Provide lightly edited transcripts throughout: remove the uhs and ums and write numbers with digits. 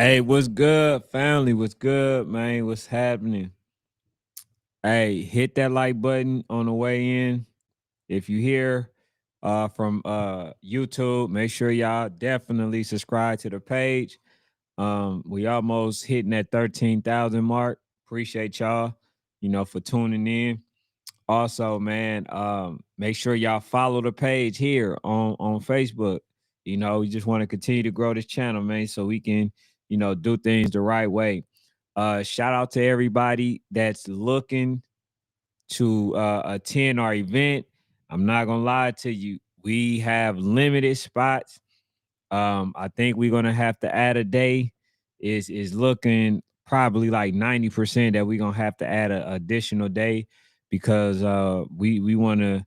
Hey, what's good, family? What's good, man? What's happening? Hey, hit that like button on the way in. If you hear from YouTube, make sure y'all definitely subscribe to the page. We almost hitting that 13,000 mark. Appreciate y'all, for tuning in. Also, man, make sure y'all follow the page here on Facebook. We just want to continue to grow this channel, man, so we can, do things the right way. Shout out to everybody that's looking to attend our event. I'm not gonna lie to you, we have limited spots. I think we're gonna have to add a day. Is looking probably like 90% that we're gonna have to add an additional day because we want to,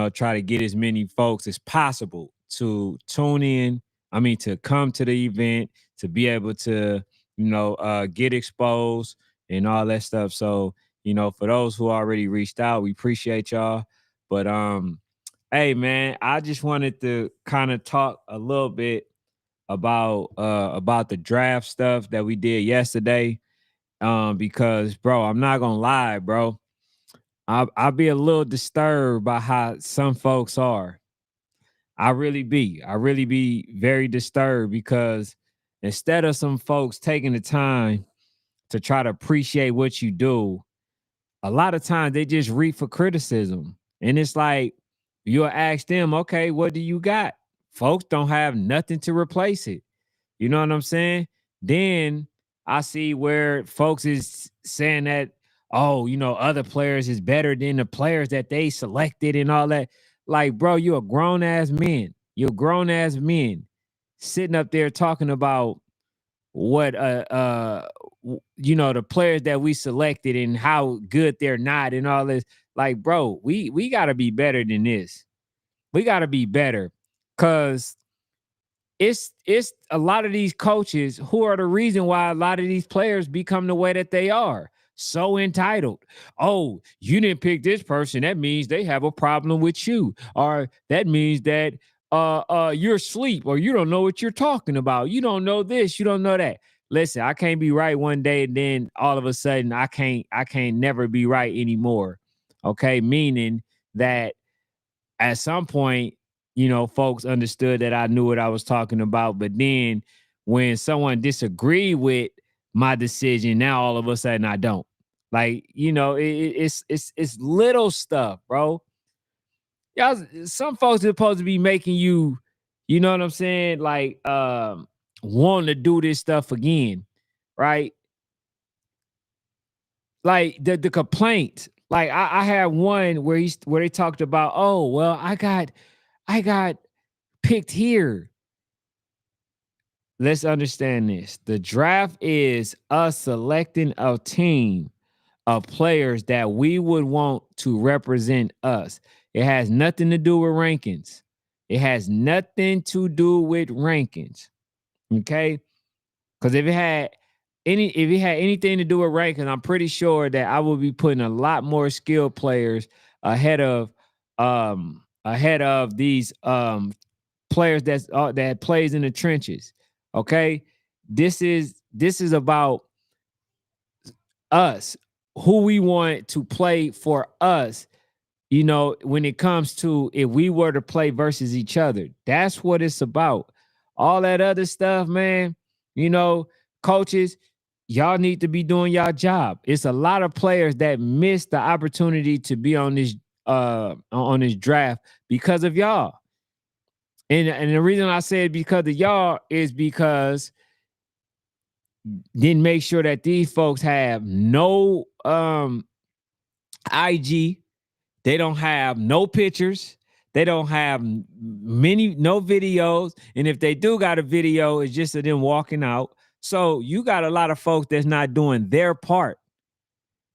try to get as many folks as possible to tune in. I mean, to come to the event, to be able to, get exposed and all that stuff. So, for those who already reached out, we appreciate y'all. But hey man, I just wanted to kind of talk a little bit about the draft stuff that we did yesterday. Because bro, I'm not gonna lie, bro. I'll be a little disturbed by how some folks are. I really be very disturbed because instead of some folks taking the time to try to appreciate what you do, a lot of times they just reach for criticism. And it's like you'll ask them, okay, what do you got? Folks don't have nothing to replace it. You know what I'm saying? Then I see where folks is saying that, oh, other players is better than the players that they selected and all that. Like, bro, you're a grown ass man. You're grown ass men sitting up there talking about what the players that we selected and how good they're not and all this. Like, bro, we gotta be better than this. We gotta be better. Cause it's a lot of these coaches who are the reason why a lot of these players become the way that they are. So entitled. Oh, you didn't pick this person. That means they have a problem with you. Or that means that you're asleep or you don't know what you're talking about. You don't know this, you don't know that. Listen, I can't be right one day and then all of a sudden I can't never be right anymore. Okay? Meaning that at some point, folks understood that I knew what I was talking about. But then when someone disagreed with my decision, now all of a sudden I don't. Like, it's little stuff, bro. Y'all, some folks are supposed to be making you, you know what I'm saying? Like, wanting to do this stuff again, right? Like the complaint. Like I had one where they talked about, oh well, I got picked here. Let's understand this. The draft is us selecting a team of players that we would want to represent us. It has nothing to do with rankings. It has nothing to do with rankings. Okay? Because if it had anything to do with rankings, I'm pretty sure that I would be putting a lot more skilled players ahead of these players that plays in the trenches. Okay, this is about us, who we want to play for us. When it comes to if we were to play versus each other, that's what it's about. All that other stuff, man. Coaches, y'all need to be doing y'all job. It's a lot of players that miss the opportunity to be on this draft because of y'all. And the reason I said because of y'all is because then make sure that these folks have no IG, they don't have no pictures, they don't have no videos, and if they do got a video, it's just of them walking out. So you got a lot of folks that's not doing their part.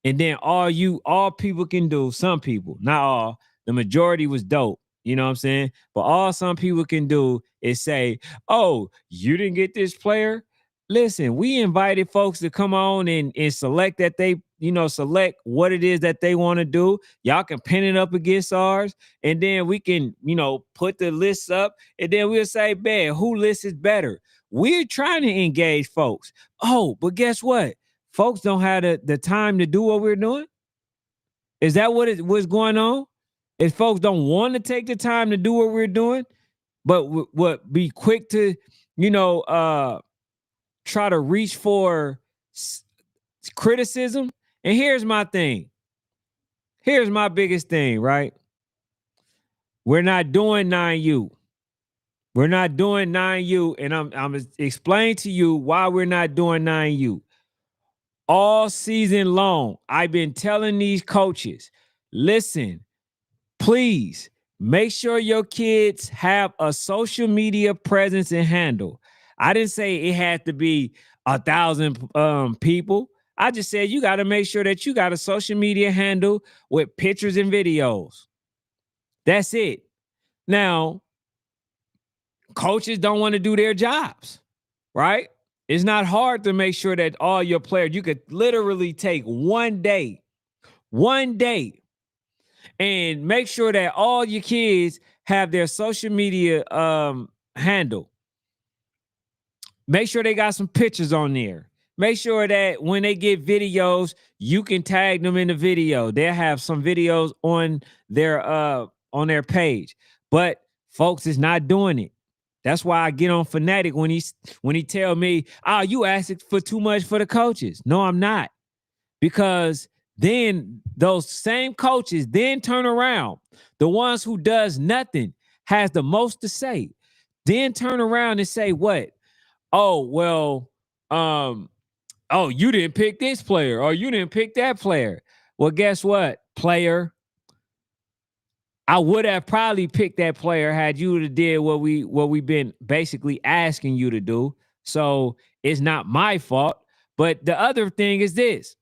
And then all people can do, some people, not all, the majority was dope. You know what I'm saying? But all some people can do is say, oh, you didn't get this player. Listen, we invited folks to come on and select that they, select what it is that they want to do. Y'all can pin it up against ours, and then we can, put the lists up, and then we'll say, man, who list is better? We're trying to engage folks. Oh, but guess what? Folks don't have the time to do what we're doing. Is that what's going on? If folks don't want to take the time to do what we're doing, but what be quick to, you know, try to reach for criticism. And here's my thing. Here's my biggest thing, right? We're not doing 9U. We're not doing 9U, and I'm explaining to you why we're not doing 9U. All season long, I've been telling these coaches, listen, please make sure your kids have a social media presence and handle. I didn't say it had to be 1,000 people. I just said you got to make sure that you got a social media handle with pictures and videos. That's it. Now, coaches don't want to do their jobs, right? It's not hard to make sure that all your players, you could literally take one day, and make sure that all your kids have their social media handle. Make sure they got some pictures on there. Make sure that when they get videos, you can tag them in the video. They'll have some videos on their page. But folks is not doing it. That's why I get on Fanatic when he tell me, "Oh, you asking for too much for the coaches." No, I'm not. Because then those same coaches then turn around. The ones who does nothing has the most to say. Then turn around and say what? Oh, well, oh, you didn't pick this player or you didn't pick that player. Well, guess what, player? I would have probably picked that player had you to did what we've been basically asking you to do. So it's not my fault. But the other thing is this.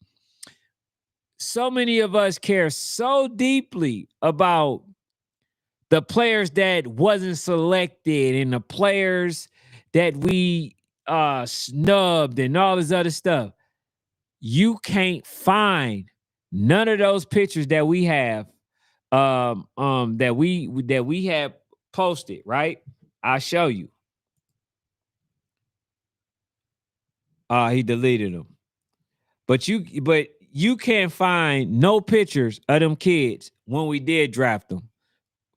So many of us care so deeply about the players that wasn't selected and the players that we snubbed and all this other stuff. You can't find none of those pictures that we have that we have posted, right? I'll show you. He deleted them. But you can't find no pictures of them kids when we did draft them,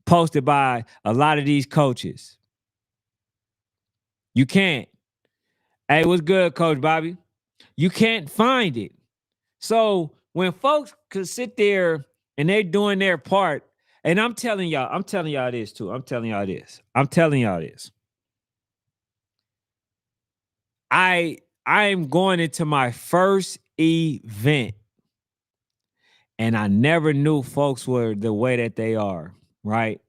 posted by a lot of these coaches. You can't. Hey, what's good, Coach Bobby? You can't find it. So when folks could sit there and they're doing their part, and I'm telling y'all this too. I'm telling y'all this. I'm going into my first event, and I never knew folks were the way that they are, right?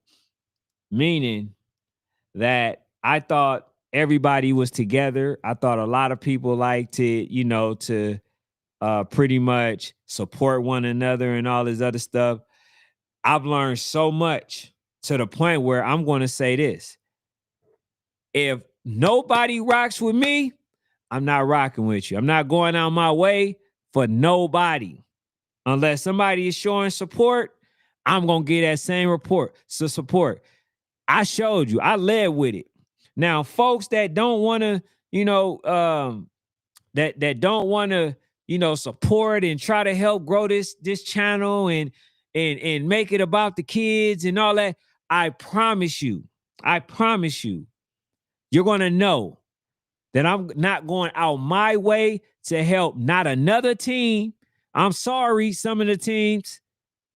Meaning that I thought everybody was together. I thought a lot of people like to pretty much support one another and all this other stuff. I've learned so much to the point where I'm going to say this. If nobody rocks with me, I'm not rocking with you. I'm not going out my way for nobody. Unless somebody is showing support, I'm going to get that same support. I showed you. I led with it. Now, folks that don't want to, that don't want to, support and try to help grow this channel and make it about the kids and all that, I promise you, you're going to know that I'm not going out my way to help not another team. I'm sorry, some of the teams,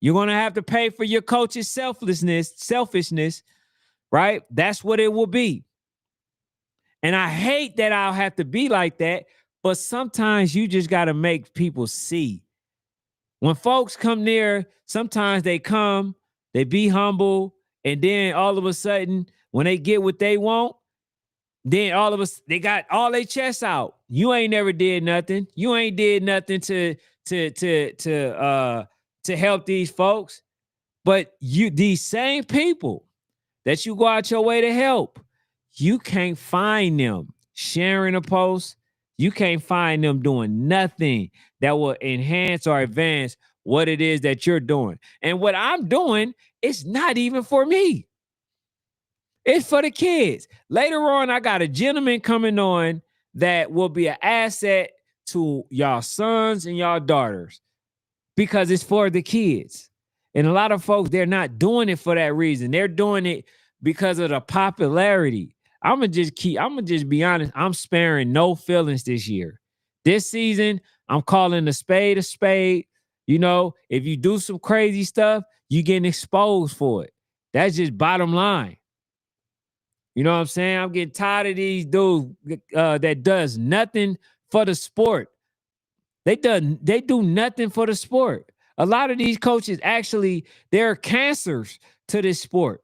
you're going to have to pay for your coach's selfishness, right? That's what it will be. And I hate that I'll have to be like that, but sometimes you just got to make people see. When folks come near, sometimes they come, they be humble, and then all of a sudden, when they get what they want, then all of us, they got all their chests out. You ain't never did nothing. You ain't did nothing to help these folks. But these same people that you go out your way to help, you can't find them sharing a post. You can't find them doing nothing that will enhance or advance what it is that you're doing. And what I'm doing, it's not even for me. It's for the kids. Later on, I got a gentleman coming on that will be an asset to y'all sons and y'all daughters because it's for the kids. And a lot of folks, they're not doing it for that reason. They're doing it because of the popularity. I'm gonna just be honest. I'm sparing no feelings this year. This season, I'm calling a spade a spade. You know, if you do some crazy stuff, you getting exposed for it. That's just bottom line. You know what I'm saying? I'm getting tired of these dudes that does nothing for the sport. They do nothing for the sport. A lot of these coaches actually, they're cancers to this sport.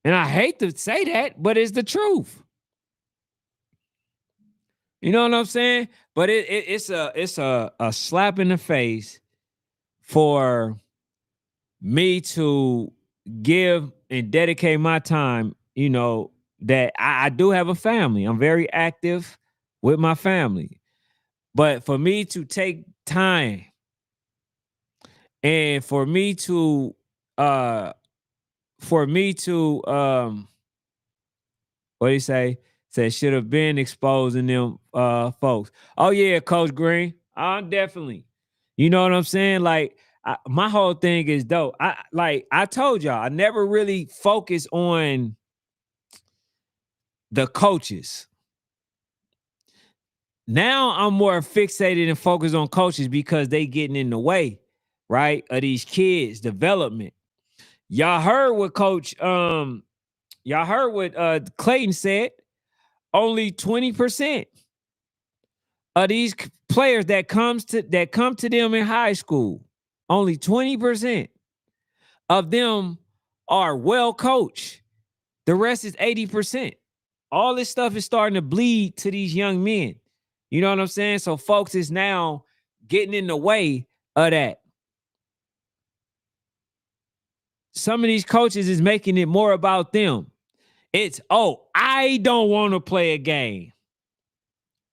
And I hate to say that, but it's the truth. You know what I'm saying? But it's a slap in the face for me to give and dedicate my time, you know, that I do have a family. I'm very active with my family. But for me to take time and for me to what do you say? Said should have been exposing them folks. Oh yeah, Coach Green. Definitely. You know what I'm saying? Like my whole thing is dope. I told y'all, I never really focus on the coaches. Now I'm more fixated and focused on coaches because they getting in the way, right, of these kids' development. Y'all heard what Clayton said. Only 20% of these players that come to them in high school, only 20% of them are well coached. The rest is 80%. All this stuff is starting to bleed to these young men. You know what I'm saying? So folks is now getting in the way of that. Some of these coaches is making it more about them. It's, I don't want to play a game.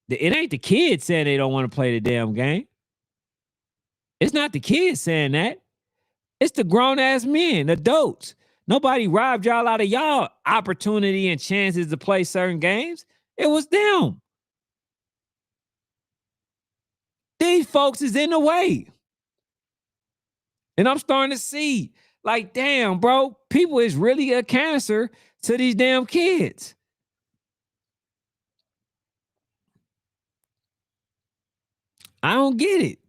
It ain't the kids saying they don't want to play the damn game. It's not the kids saying that. It's the grown-ass men, adults. Nobody robbed y'all out of y'all opportunity and chances to play certain games. It was them. These folks is in the way. And I'm starting to see, like, damn, bro, people is really a cancer to these damn kids. I don't get it.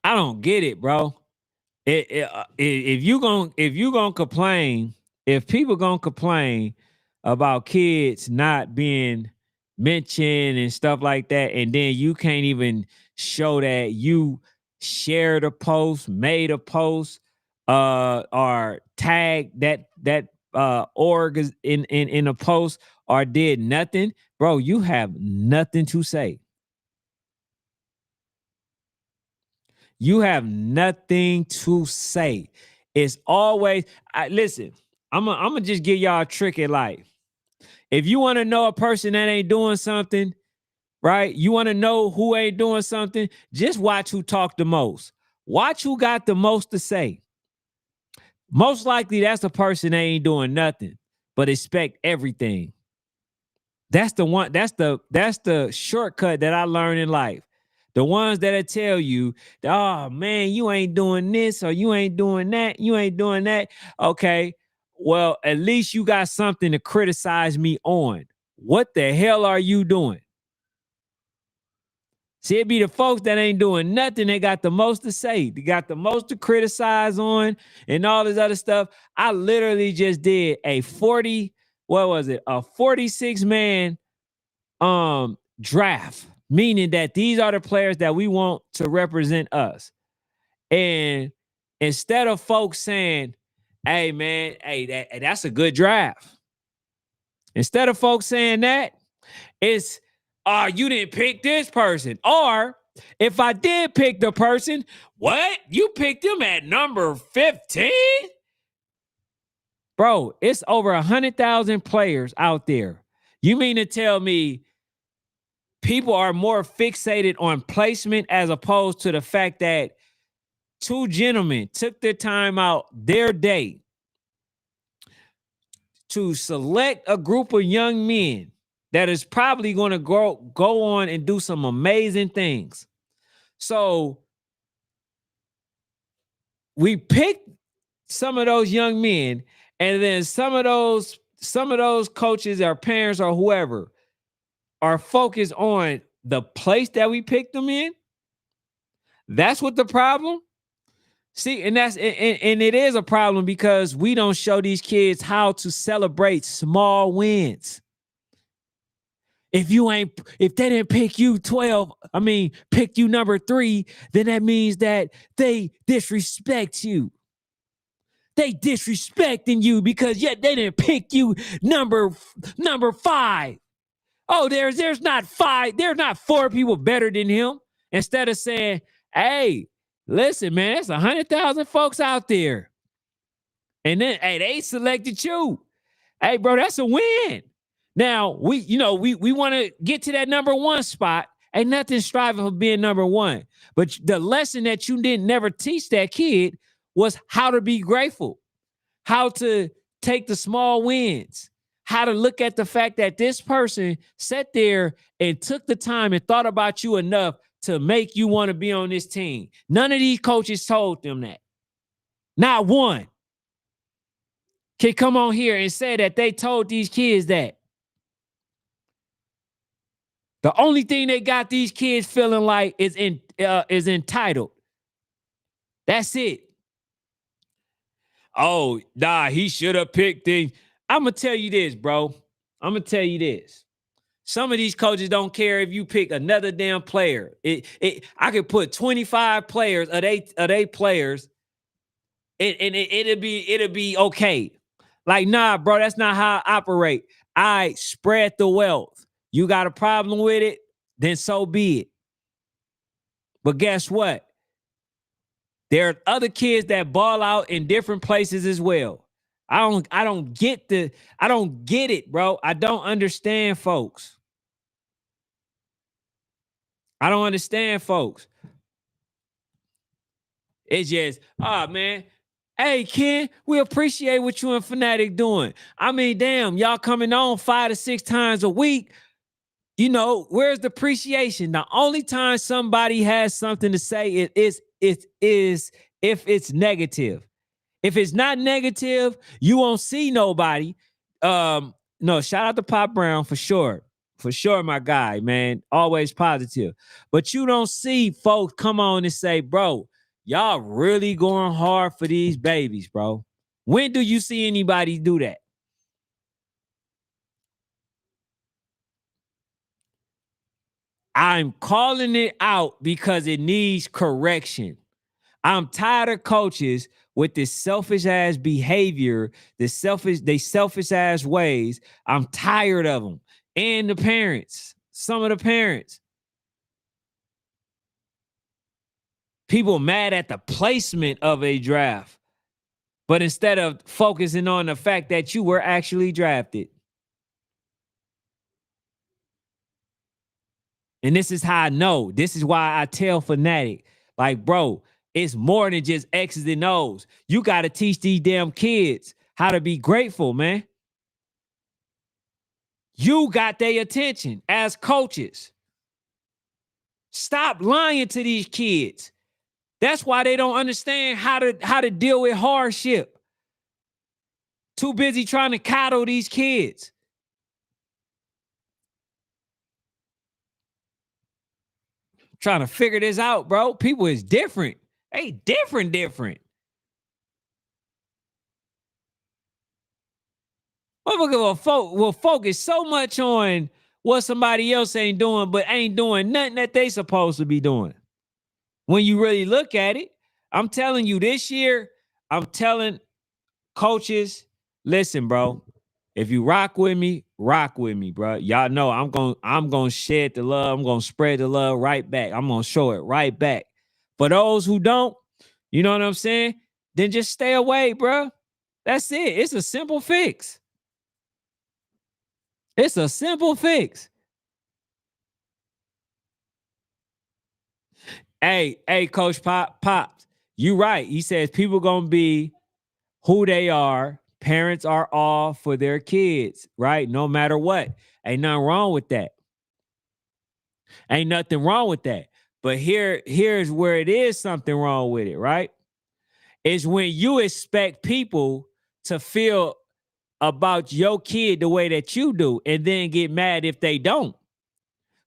I don't get it, bro. If you gonna complain, if people gonna complain about kids not being mentioned and stuff like that, and then you can't even show that you shared a post, made a post, or tagged that org in a post, or did nothing, bro, you have nothing to say. You have nothing to say. It's always, listen, I'm gonna just give y'all a trick in life. If you want to know a person that ain't doing something, right? You want to know who ain't doing something, just watch who talk the most. Watch who got the most to say. Most likely that's the person that ain't doing nothing, but expect everything. That's the one, that's the shortcut that I learned in life. The ones that'll tell you, oh man, you ain't doing this or you ain't doing that, you ain't doing that. Okay, well, at least you got something to criticize me on. What the hell are you doing? See, it be the folks that ain't doing nothing. They got the most to say. They got the most to criticize on and all this other stuff. I literally just did a 46-man draft, meaning that these are the players that we want to represent us. And instead of folks saying, hey man, that's a good draft. Instead of folks saying that, it's, you didn't pick this person. Or if I did pick the person, what? You picked him at number 15? Bro, it's over 100,000 players out there. You mean to tell me people are more fixated on placement as opposed to the fact that two gentlemen took their time out their day to select a group of young men that is probably going to go on and do some amazing things. So we picked some of those young men, and then some of those coaches or parents or whoever are focused on the place that we picked them in. That's what the problem. See, and it is a problem because we don't show these kids how to celebrate small wins. If they didn't pick you pick you number 3, then that means that they disrespect you. They disrespecting you because yet they didn't pick you number 5. Oh, there's not 5, there's not 4 people better than him. Instead of saying, hey, listen, man, there's 100,000 folks out there. And then, hey, they selected you. Hey, bro, that's a win. Now, we want to get to that number 1 spot. Ain't nothing striving for being number 1. But the lesson that you didn't never teach that kid was how to be grateful, how to take the small wins, how to look at the fact that this person sat there and took the time and thought about you enough to make you want to be on this team. None of these coaches told them that. Not one can come on here and say that they told these kids that. The only thing they got these kids feeling like is entitled. That's it. Oh, nah, he should have picked things. I'm going to tell you this, bro. I'm going to tell you this. Some of these coaches don't care if you pick another damn player. I could put 25 players of they players, and it'll be okay. Like, nah, bro, that's not how I operate. I spread the wealth. You got a problem with it, then so be it. But guess what? There are other kids that ball out in different places as well. I don't get it, bro. I don't understand folks. I don't understand folks. It's just, man. Hey, Ken, we appreciate what you and Fanatic doing. I mean, damn, y'all coming on 5 to 6 times a week. You know, where's the appreciation? The only time somebody has something to say is if it's negative. If it's not negative, you won't see nobody. No, shout out to Pop Brown for sure. For sure, my guy, man. Always positive. But you don't see folks come on and say, bro, y'all really going hard for these babies, bro. When do you see anybody do that? I'm calling it out because it needs correction. I'm tired of coaches with this selfish ass behavior, they selfish ass ways. I'm tired of them. And the parents, some of the parents. People mad at the placement of a draft, but instead of focusing on the fact that you were actually drafted. And this is how I know. This is why I tell Fanatic, like, bro, it's more than just X's and O's. You got to teach these damn kids how to be grateful, man. You got their attention as coaches. Stop lying to these kids. That's why they don't understand how to deal with hardship. Too busy trying to coddle these kids. Trying to figure this out, bro. People is different. They different. Motherfucker will focus so much on what somebody else ain't doing, but ain't doing nothing that they supposed to be doing. When you really look at it, I'm telling you this year, I'm telling coaches, listen, bro, if you rock with me, bro. Y'all know I'm going to shed the love. I'm going to spread the love right back. I'm going to show it right back. For those who don't, you know what I'm saying? Then just stay away, bro. That's it. It's a simple fix. It's a simple fix. Hey, Coach Pops, you right. He says people gonna be who they are. Parents are all for their kids, right? No matter what. Ain't nothing wrong with that. Ain't nothing wrong with that. But here's where it is something wrong with it, right? Is when you expect people to feel about your kid the way that you do and then get mad if they don't.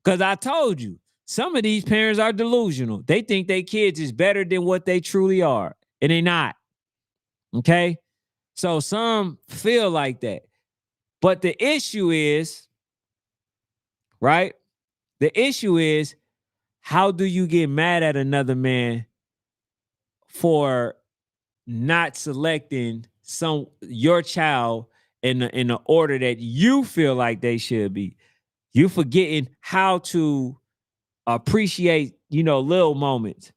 Because I told you, some of these parents are delusional. They think their kids is better than what they truly are, and they're not. Okay? So some feel like that. But the issue is, right? The issue is, how do you get mad at another man for not selecting your child in the order that you feel like they should be? You forgetting how to appreciate, little moments.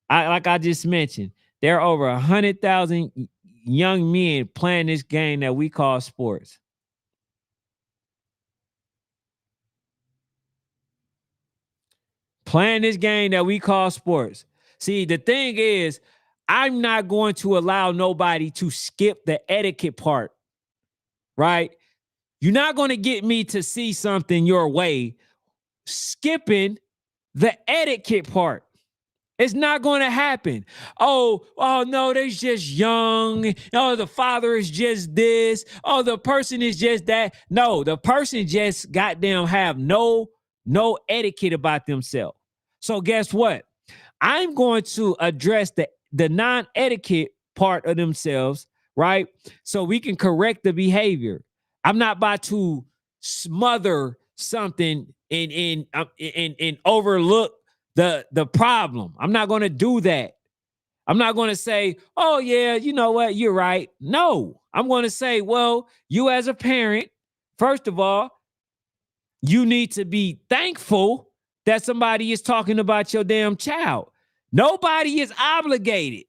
Like I just mentioned, there are over 100,000 young men playing this game that we call sports. Playing this game that we call sports. See, the thing is, I'm not going to allow nobody to skip the etiquette part, right? You're not going to get me to see something your way skipping the etiquette part. It's not going to happen. Oh no, they're just young. Oh, the father is just this. Oh, the person is just that. No, the person just goddamn have no etiquette about themselves. So guess what? I'm going to address the non-etiquette part of themselves, right? So we can correct the behavior. I'm not about to smother something and overlook the problem. I'm not going to do that. I'm not going to say, oh yeah, you know what, you're right. No, I'm going to say, well, you as a parent, first of all, you need to be thankful that somebody is talking about your damn child. Nobody is obligated.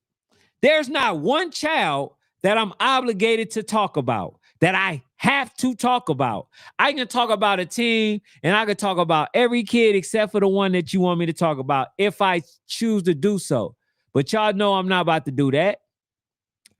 There's not one child that I'm obligated to talk about, that I have to talk about. I can talk about a team and I can talk about every kid except for the one that you want me to talk about if I choose to do so. But y'all know I'm not about to do that.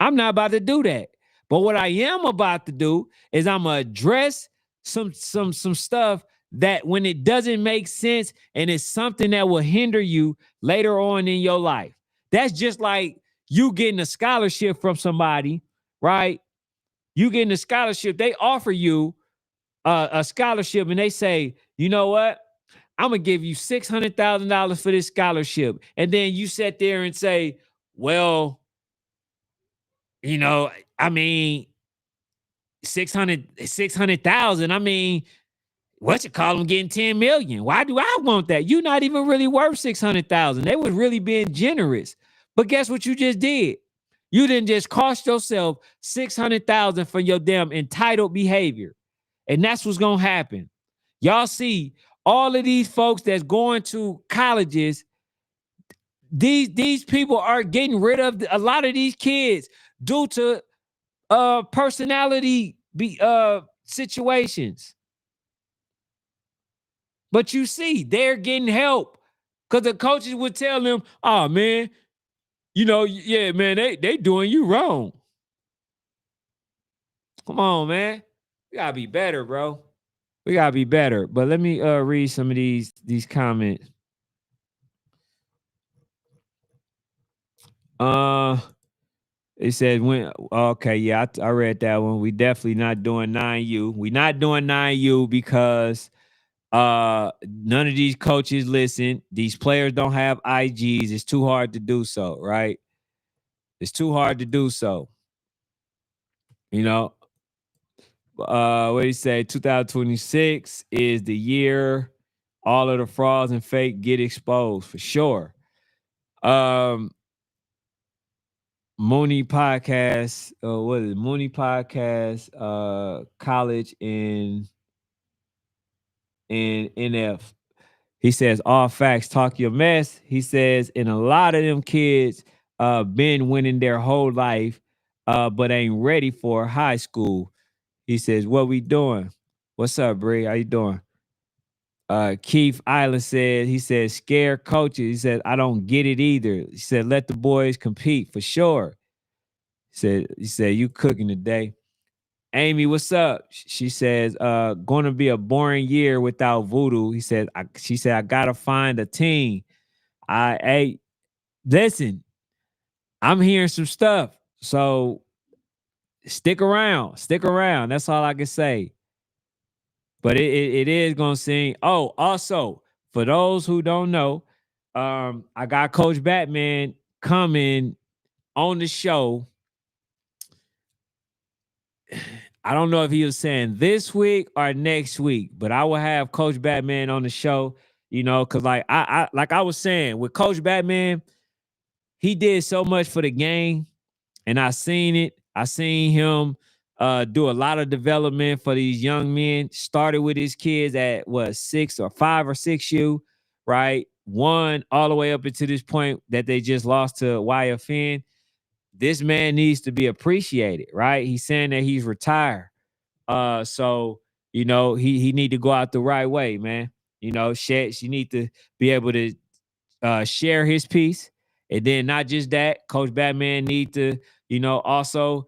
I'm not about to do that. But what I am about to do is I'm gonna address some stuff that when it doesn't make sense and it's something that will hinder you later on in your life. That's just like you getting a scholarship from somebody, right? You getting a scholarship, they offer you a scholarship and they say, you know what? I'm gonna give you $600,000 for this scholarship. And then you sit there and say, well, you know, I mean, 600,000. I mean, what you call them getting 10 million? Why do I want that? You're not even really worth 600,000. They was really being generous. But guess what you just did? You didn't just cost yourself 600,000 for your damn entitled behavior. And that's what's gonna happen. Y'all see all of these folks that's going to colleges, these people are getting rid of a lot of these kids due to personality situations. But you see, they're getting help because the coaches would tell them, oh man, yeah, man, they doing you wrong. Come on, man. We gotta be better, bro. We gotta be better. But let me read some of these comments. Uh it said when okay, yeah, I read that one. We definitely not doing 9U. We not doing 9U because none of these coaches listen. These players don't have IGs. It's too hard to do so, right? It's too hard to do so. You know, what do you say? 2026 is the year all of the frauds and fake get exposed for sure. Um, Mooney podcast, what is it? Mooney podcast, college in NF. He says all facts, talk your mess. He says, and a lot of them kids been winning their whole life. but ain't ready for high school. He says, "What we doing? What's up, Bree? How you doing?" Keith Island said, he said, "Scare coaches." He said, "I don't get it either." He said, "Let the boys compete for sure." He said, "You cooking today." Amy, what's up? She says, "Gonna be a boring year without voodoo." She said, "I gotta find a team." Hey, listen, I'm hearing some stuff. So stick around. Stick around. That's all I can say. But it is gonna seem. Oh, also, for those who don't know, I got Coach Batman coming on the show. I don't know if he was saying this week or next week, but I will have Coach Batman on the show. Because like I was saying with Coach Batman, he did so much for the game, and I seen it. I seen him do a lot of development for these young men. Started with his kids at what 5 or 6 U, right? One all the way up into this point that they just lost to YFN. This man needs to be appreciated, right? He's saying that he's retired. So he need to go out the right way, man. She need to be able to share his piece. And then not just that, Coach Batman need to, also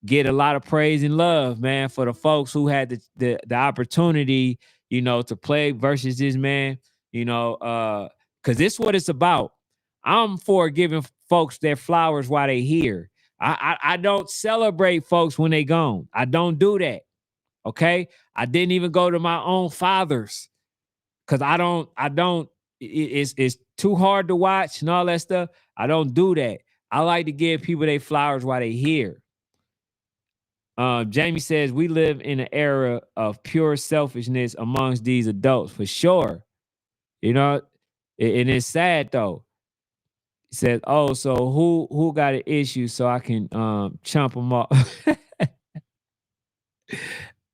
get a lot of praise and love, man, for the folks who had the opportunity, to play versus this man, because this is what it's about. I'm for giving folks their flowers while they here. I don't celebrate folks when they gone. I don't do that. Okay. I didn't even go to my own father's because I don't it's too hard to watch and all that stuff. I don't do that. I like to give people their flowers while they here. Jamie says we live in an era of pure selfishness amongst these adults for sure. You know, and it's sad though. He says, "Oh, so who got an issue so I can chump them up?"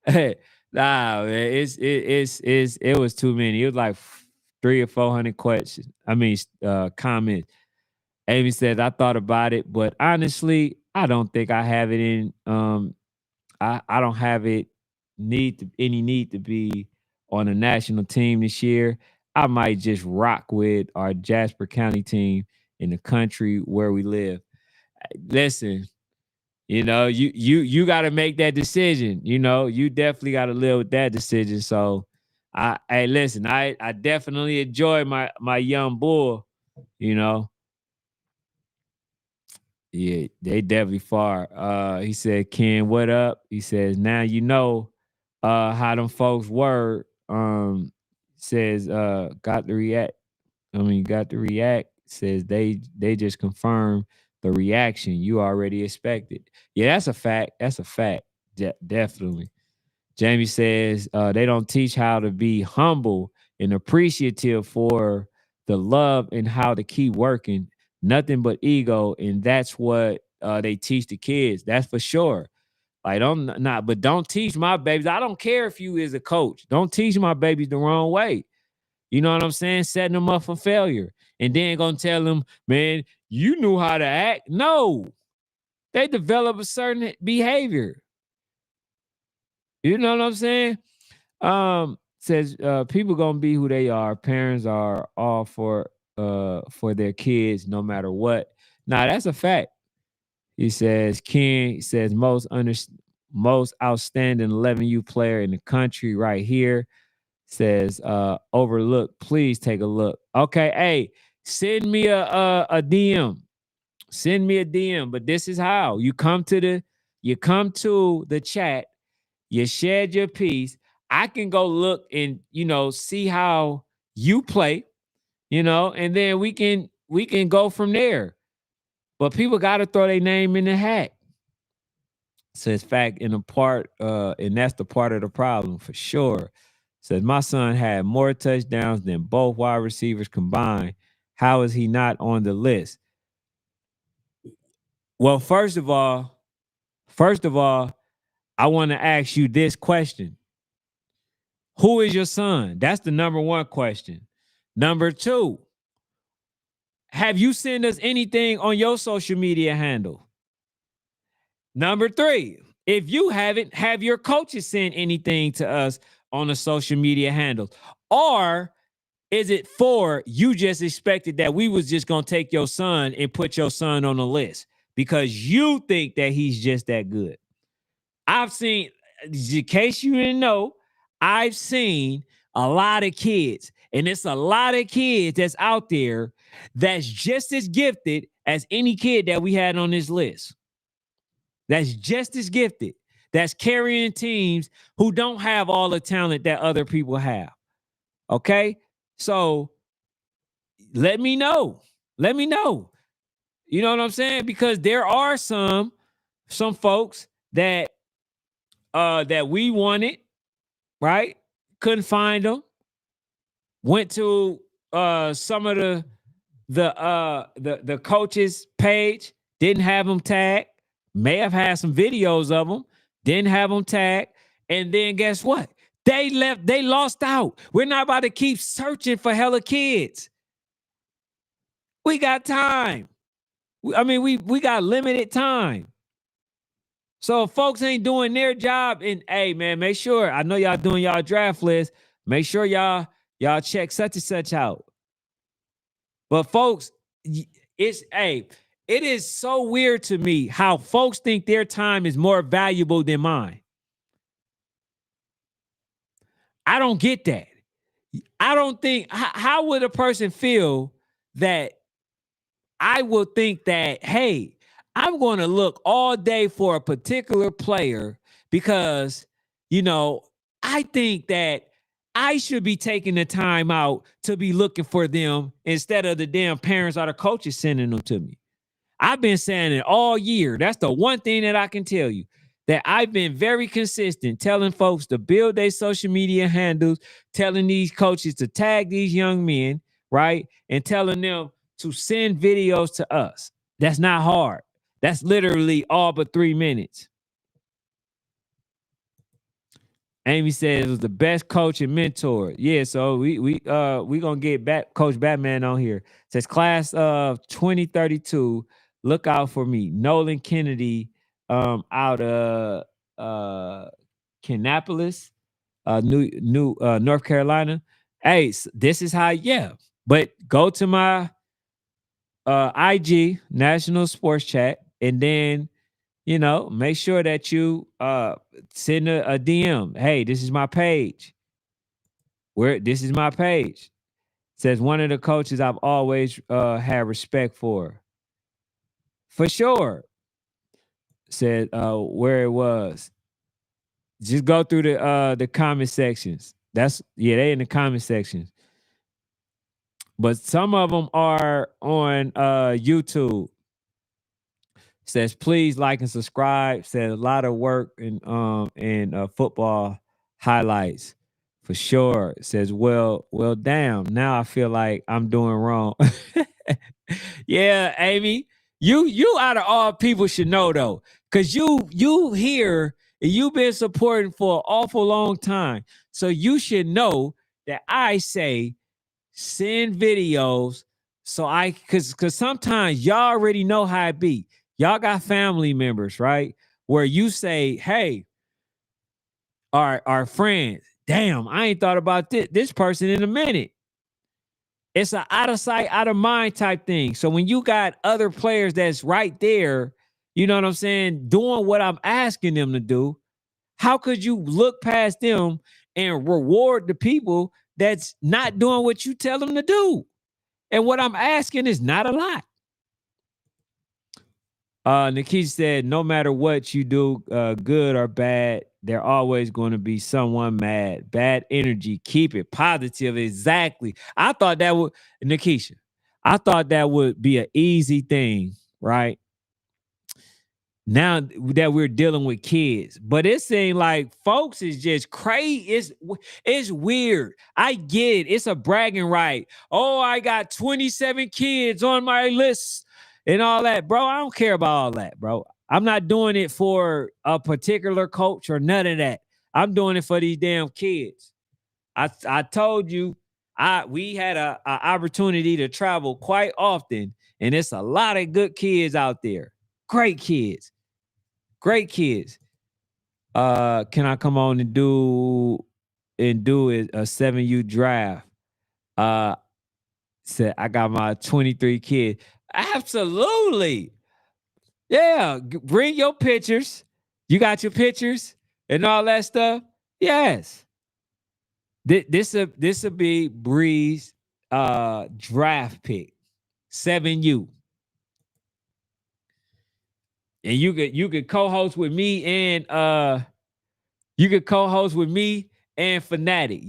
Hey, nah, man, it was too many. It was like 300 or 400 questions. I mean, comments. Amy says, "I thought about it, but honestly, I don't think I have it in. I don't have it any need to be on a national team this year. I might just rock with our Jasper County team in the country where we live. Listen, you got to make that decision. You definitely got to live with that decision. So, hey, listen, I definitely enjoy my young bull. You know, yeah, they definitely far. He said, "Ken, what up?" He says, "Now you know how them folks were." Says, got the react. I mean, got the react. Says they just confirmed the reaction you already expected. Yeah, that's a fact. That's a fact. Definitely. Jamie says they don't teach how to be humble and appreciative for the love and how to keep working. Nothing but ego, and that's what they teach the kids. That's for sure. Like, but don't teach my babies. I don't care if you is a coach. Don't teach my babies the wrong way. You know what I'm saying? Setting them up for failure, and then gonna tell them, man, you knew how to act. No, they develop a certain behavior. You know what I'm saying? Says people gonna be who they are. Parents are all for their kids no matter what. Now that's a fact. He says King says most outstanding 11U player in the country right here. Says overlook. Please take a look. Okay, hey, send me a DM. Send me a DM. But this is how you come to the chat. You shared your piece. I can go look and see how you play, and then we can go from there. But people got to throw their name in the hat. Says fact in the part, and that's the part of the problem for sure. Says my son had more touchdowns than both wide receivers combined. How is he not on the list? Well, first of all, I want to ask you this question. Who is your son? That's the number one question. Number two, have you sent us anything on your social media handle? Number 3, if you haven't, have your coaches send anything to us on the social media handles. Or is it 4, you just expected that we was just going to take your son and put your son on the list because you think that he's just that good? I've seen, in case you didn't know, I've seen a lot of kids, and it's a lot of kids that's out there that's just as gifted as any kid that we had on this list. That's just as gifted, that's carrying teams who don't have all the talent that other people have. Okay? So let me know. Let me know. You know what I'm saying? Because there are some folks that we wanted, right? Couldn't find them. Went to some of the coaches page, didn't have them tagged. May have had some videos of them, didn't have them tagged. And then guess what? They left, they lost out. We're not about to keep searching for hella kids. We got time. I mean, we got limited time. So if folks ain't doing their job, and hey man, make sure, I know y'all doing y'all draft list. Make sure y'all check such and such out. But folks, it is so weird to me how folks think their time is more valuable than mine. I don't get that. I don't think, how would a person feel that I will think that, hey, I'm going to look all day for a particular player because, you know, I think that I should be taking the time out to be looking for them instead of the damn parents or the coaches sending them to me. I've been saying it all year. That's the one thing that I can tell you, that I've been very consistent telling folks to build their social media handles, telling these coaches to tag these young men, right? And telling them to send videos to us. That's not hard. That's literally all but 3 minutes. Amy says it was the best coach and mentor. Yeah, so we gonna get back Coach Batman on here. Says class of 2032. Look out for me, Nolan Kennedy, out of Kannapolis, North Carolina. Hey, this is how. Yeah, but go to my IG National Sports Chat, and then make sure that you send a DM. Hey, this is my page. This is my page. Says one of the coaches I've always had respect for. For sure. Said where it was. Just go through the comment sections. They in the comment sections. But some of them are on YouTube. Says please like and subscribe. Said a lot of work in football highlights for sure. Says well damn, now I feel like I'm doing wrong. Yeah, Amy, you out of all people should know though, because you here and you've been supporting for an awful long time, so you should know that I say send videos. So because sometimes y'all already know how it be. Y'all got family members, right? Where you say, hey, our friends, damn, I ain't thought about this person in a minute. It's an out of sight, out of mind type thing. So when you got other players that's right there, you know what I'm saying, doing what I'm asking them to do, how could you look past them and reward the people that's not doing what you tell them to do? And what I'm asking is not a lot. Nikisha said, no matter what you do, good or bad, there always going to be someone mad. Bad energy. Keep it positive. Exactly. I thought that would, Nikisha, I thought that would be an easy thing, right? Now that we're dealing with kids, but it seems like folks is just crazy. It's weird. I get it. It's a bragging right. Oh, I got 27 kids on my list and all that, bro. I don't care about all that, bro. I'm not doing it for a particular coach or none of that. I'm doing it for these damn kids. I told you, we had a opportunity to travel quite often, and it's a lot of good kids out there. Great kids. great kids. Can I come on and do it a 7U draft? Uh, said I got my 23 kids. Absolutely. Yeah. Bring your pictures. You got your pictures and all that stuff. Yes. This'll be Bree's draft pick. 7U. And you could co-host with me and you could co-host with me and Fanatic.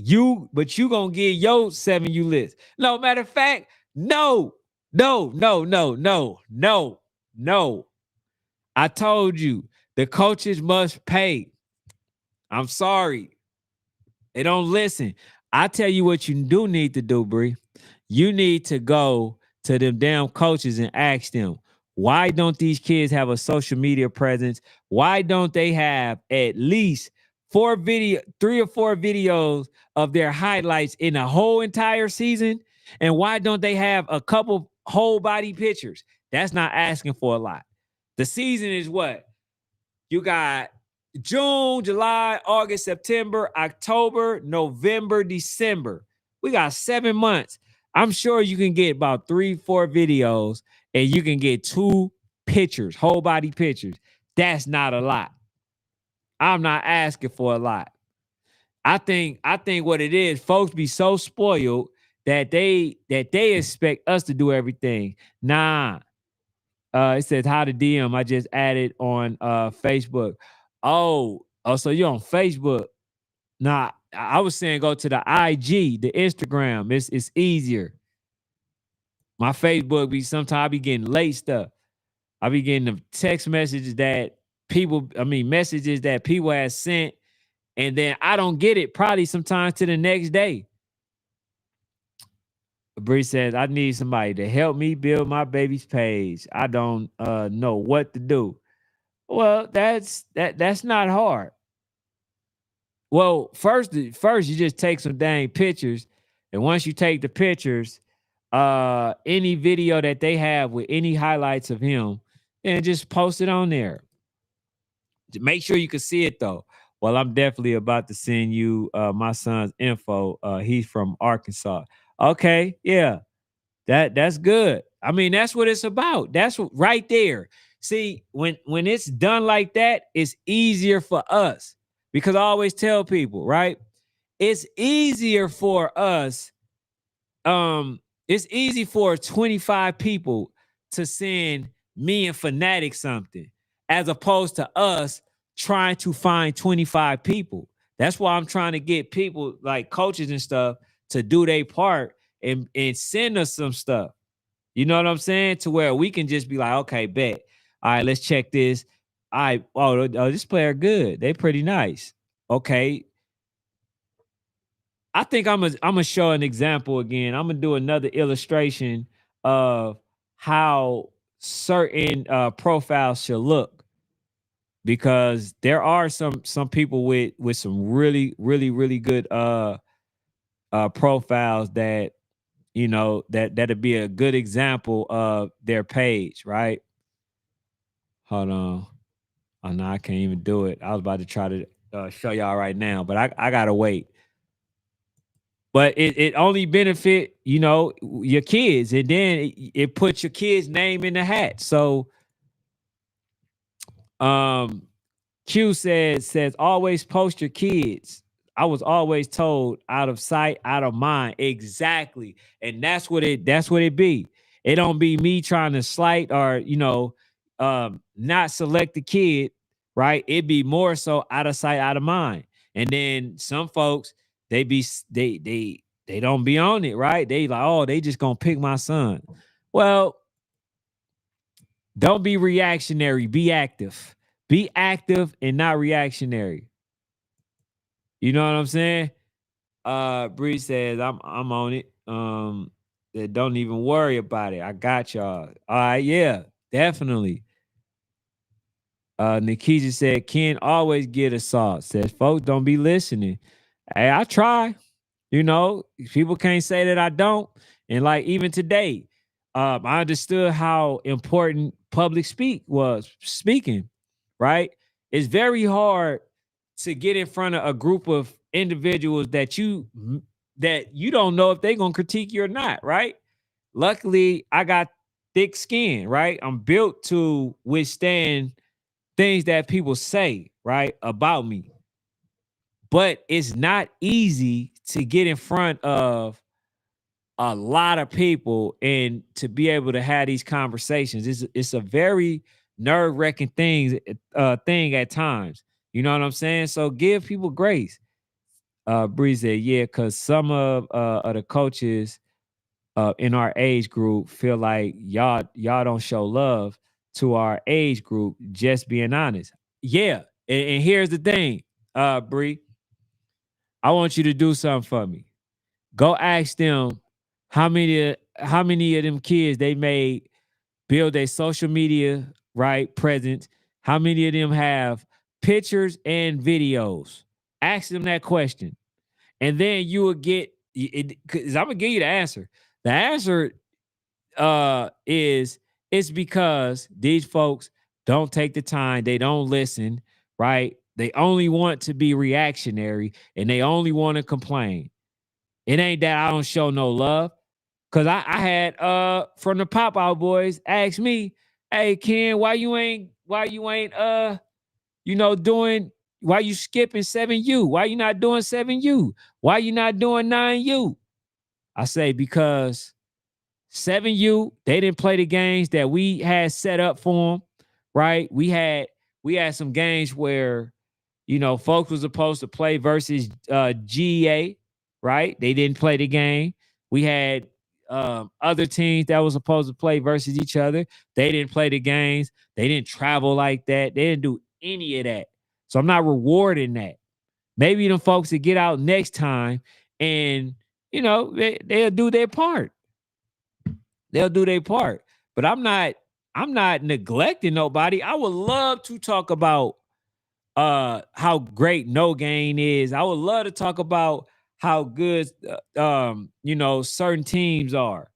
But you gonna get your 7U list. No, matter of fact, no, no, no, no, no, no, no. I told you the coaches must pay. I'm sorry. They don't listen. I tell you what you do need to do, Bree. You need to go to them damn coaches and ask them, why don't these kids have a social media presence? Why don't they have at least 3 or 4 videos of their highlights in the whole entire season? And why don't they have a couple whole body pictures? That's not asking for a lot. The season is what? You got June, July, August, September, October, November, December. We got 7 months. I'm sure you can get about 3, 4 videos and you can get 2 pictures, whole body pictures. That's not a lot. I'm not asking for a lot. I think what it is, folks be so spoiled that they expect us to do everything. Nah. It says how to DM. I just added on Facebook. So you're on Facebook. Nah, I was saying go to the IG, the Instagram. It's easier. My Facebook be sometimes I be getting late stuff. I be getting the text messages that messages that people have sent, and then I don't get it probably sometimes to the next day. Bree says, I need somebody to help me build my baby's page. I don't know what to do. Well, that's not hard. Well, first you just take some dang pictures, and once you take the pictures, any video that they have with any highlights of him, and just post it on there. Make sure you can see it though. Well, I'm definitely about to send you my son's info. He's from Arkansas. Okay, yeah. That's good. I mean, that's what it's about. That's right there. See, when it's done like that, it's easier for us because I always tell people, right? It's easier for us. It's easy for 25 people to send me and Fanatic something as opposed to us trying to find 25 people. That's why I'm trying to get people like coaches and stuff to do their part and send us some stuff. You know what I'm saying? To where we can just be like, okay, bet. All right, let's check this. All right, this player good. They pretty nice. Okay. I think I'm gonna show an example again. I'm gonna do another illustration of how certain profiles should look because there are some people with some really really really good profiles that that'll be a good example of their page, right? Hold on. Oh no, I can't even do it. I was about to try to show y'all right now, but I gotta wait. But it only benefit, your kids, and then it puts your kids' name in the hat. So Q says always post your kids. I was always told out of sight, out of mind. Exactly. And that's what it be. It don't be me trying to slight or, not select the kid, right? It be more so out of sight, out of mind. And then some folks, they don't be on it, right? They like, oh, they just gonna pick my son. Well, don't be reactionary, be active. Be active and not reactionary. You know what I'm saying? Bree says, I'm on it. Don't even worry about it. I got y'all. All right, yeah, definitely. Nikisha said, Ken always get a sauce. Says, folks, don't be listening. Hey, I try. People can't say that I don't. And like even today, I understood how important public speaking, right? It's very hard to get in front of a group of individuals that you don't know if they're gonna critique you or not, right? Luckily, I got thick skin, right? I'm built to withstand things that people say, right, about me. But it's not easy to get in front of a lot of people and to be able to have these conversations. It's a very nerve-wracking thing at times. You know what I'm saying? So give people grace. Bree said, yeah, because some of the coaches in our age group feel like y'all don't show love to our age group, just being honest. Yeah. And here's the thing, Bree. I want you to do something for me. Go ask them how many of them kids they made build a social media right presence. How many of them have pictures and videos? Ask them that question, and then you will get it. Because I'm gonna give you the answer. The answer is it's because these folks don't take the time. They don't listen. Right? They only want to be reactionary, and they only want to complain. It ain't that I don't show no love. Cause I had from the Pop Out Boys ask me, hey Ken, why you ain't doing why you skipping 7U? Why you not doing 7U? Why you not doing 9U? I say because 7U, they didn't play the games that we had set up for them, right? We had some games where folks was supposed to play versus GA, right? They didn't play the game. We had other teams that was supposed to play versus each other. They didn't play the games. They didn't travel like that. They didn't do any of that. So I'm not rewarding that. Maybe them folks that get out next time and they'll do their part. They'll do their part. But I'm not neglecting nobody. I would love to talk about how great no gain is. I would love to talk about how good certain teams are.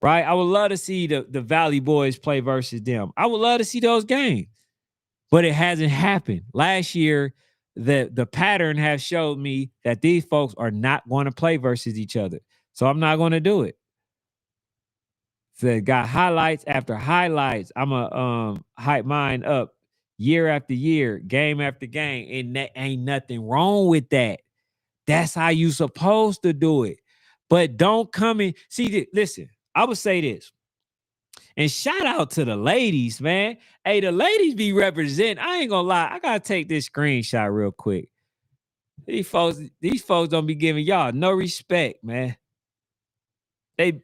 Right? I would love to see the Valley Boys play versus them. I would love to see those games. But it hasn't happened. Last year, the pattern has showed me that these folks are not going to play versus each other. So I'm not going to do it. Said got highlights after highlights. I'ma hype mine up year after year, game after game. And that ain't nothing wrong with that. That's how you supposed to do it. But don't come in. See, listen, I would say this. And shout out to the ladies, man. Hey, the ladies be representing. I ain't gonna lie. I gotta take this screenshot real quick. These folks don't be giving y'all no respect, man.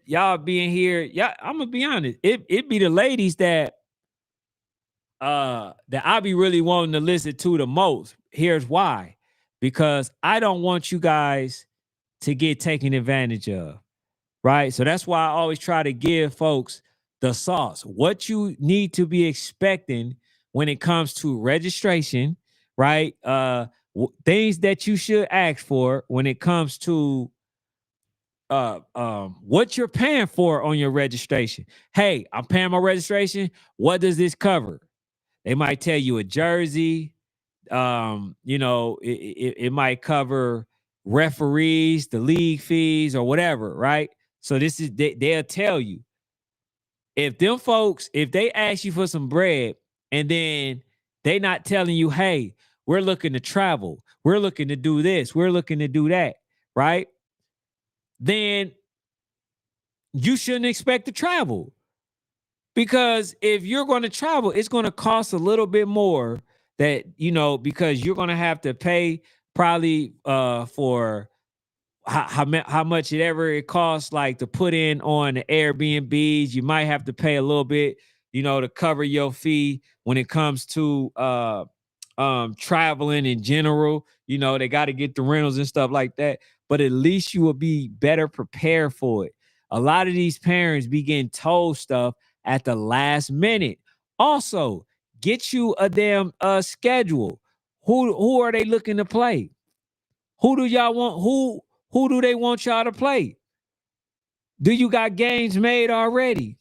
Y'all being here. Yeah, I'm gonna be honest. It be the ladies that I be really wanting to listen to the most. Here's why. Because I don't want you guys to get taken advantage of. Right. So that's why I always try to give folks the sauce. What you need to be expecting when it comes to registration, right? Things that you should ask for when it comes to what you're paying for on your registration. Hey, I'm paying my registration. What does this cover? They might tell you a jersey. It might cover referees, the league fees, or whatever, right? So they'll tell you. If them folks, if they ask you for some bread and then they not telling you, hey, we're looking to travel, we're looking to do this, we're looking to do that, right? Then you shouldn't expect to travel. Because if you're going to travel, it's going to cost a little bit more because you're going to have to pay probably for how much it costs, like to put in on the Airbnbs. You might have to pay a little bit, to cover your fee when it comes to traveling in general. They got to get the rentals and stuff like that. But at least you will be better prepared for it. A lot of these parents be getting told stuff at the last minute. Also, get you a damn schedule. Who are they looking to play? Who do y'all want? Who do they want y'all to play? Do you got games made already?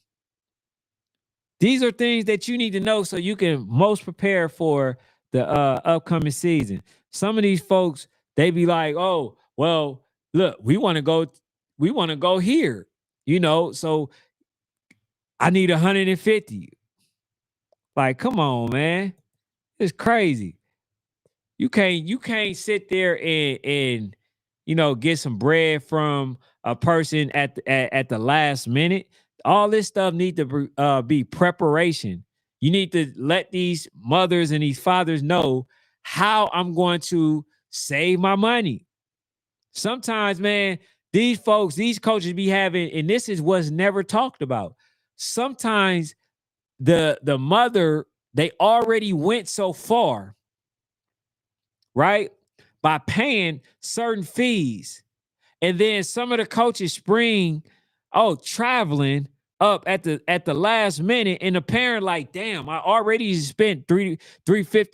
These are things that you need to know so you can most prepare for the upcoming season. Some of these folks, they be like, oh, well, look, we want to go here, so I need 150. Like, come on, man. It's crazy. You can't sit there and get some bread from a person at the last minute. All this stuff need to be preparation. You need to let these mothers and these fathers know how I'm going to save my money. Sometimes, man, these folks, these coaches be having, and this is what's never talked about. Sometimes the mother, they already went so far, right? By paying certain fees. And then some of the coaches spring, traveling up at the last minute, and the parent like, damn, I already spent $350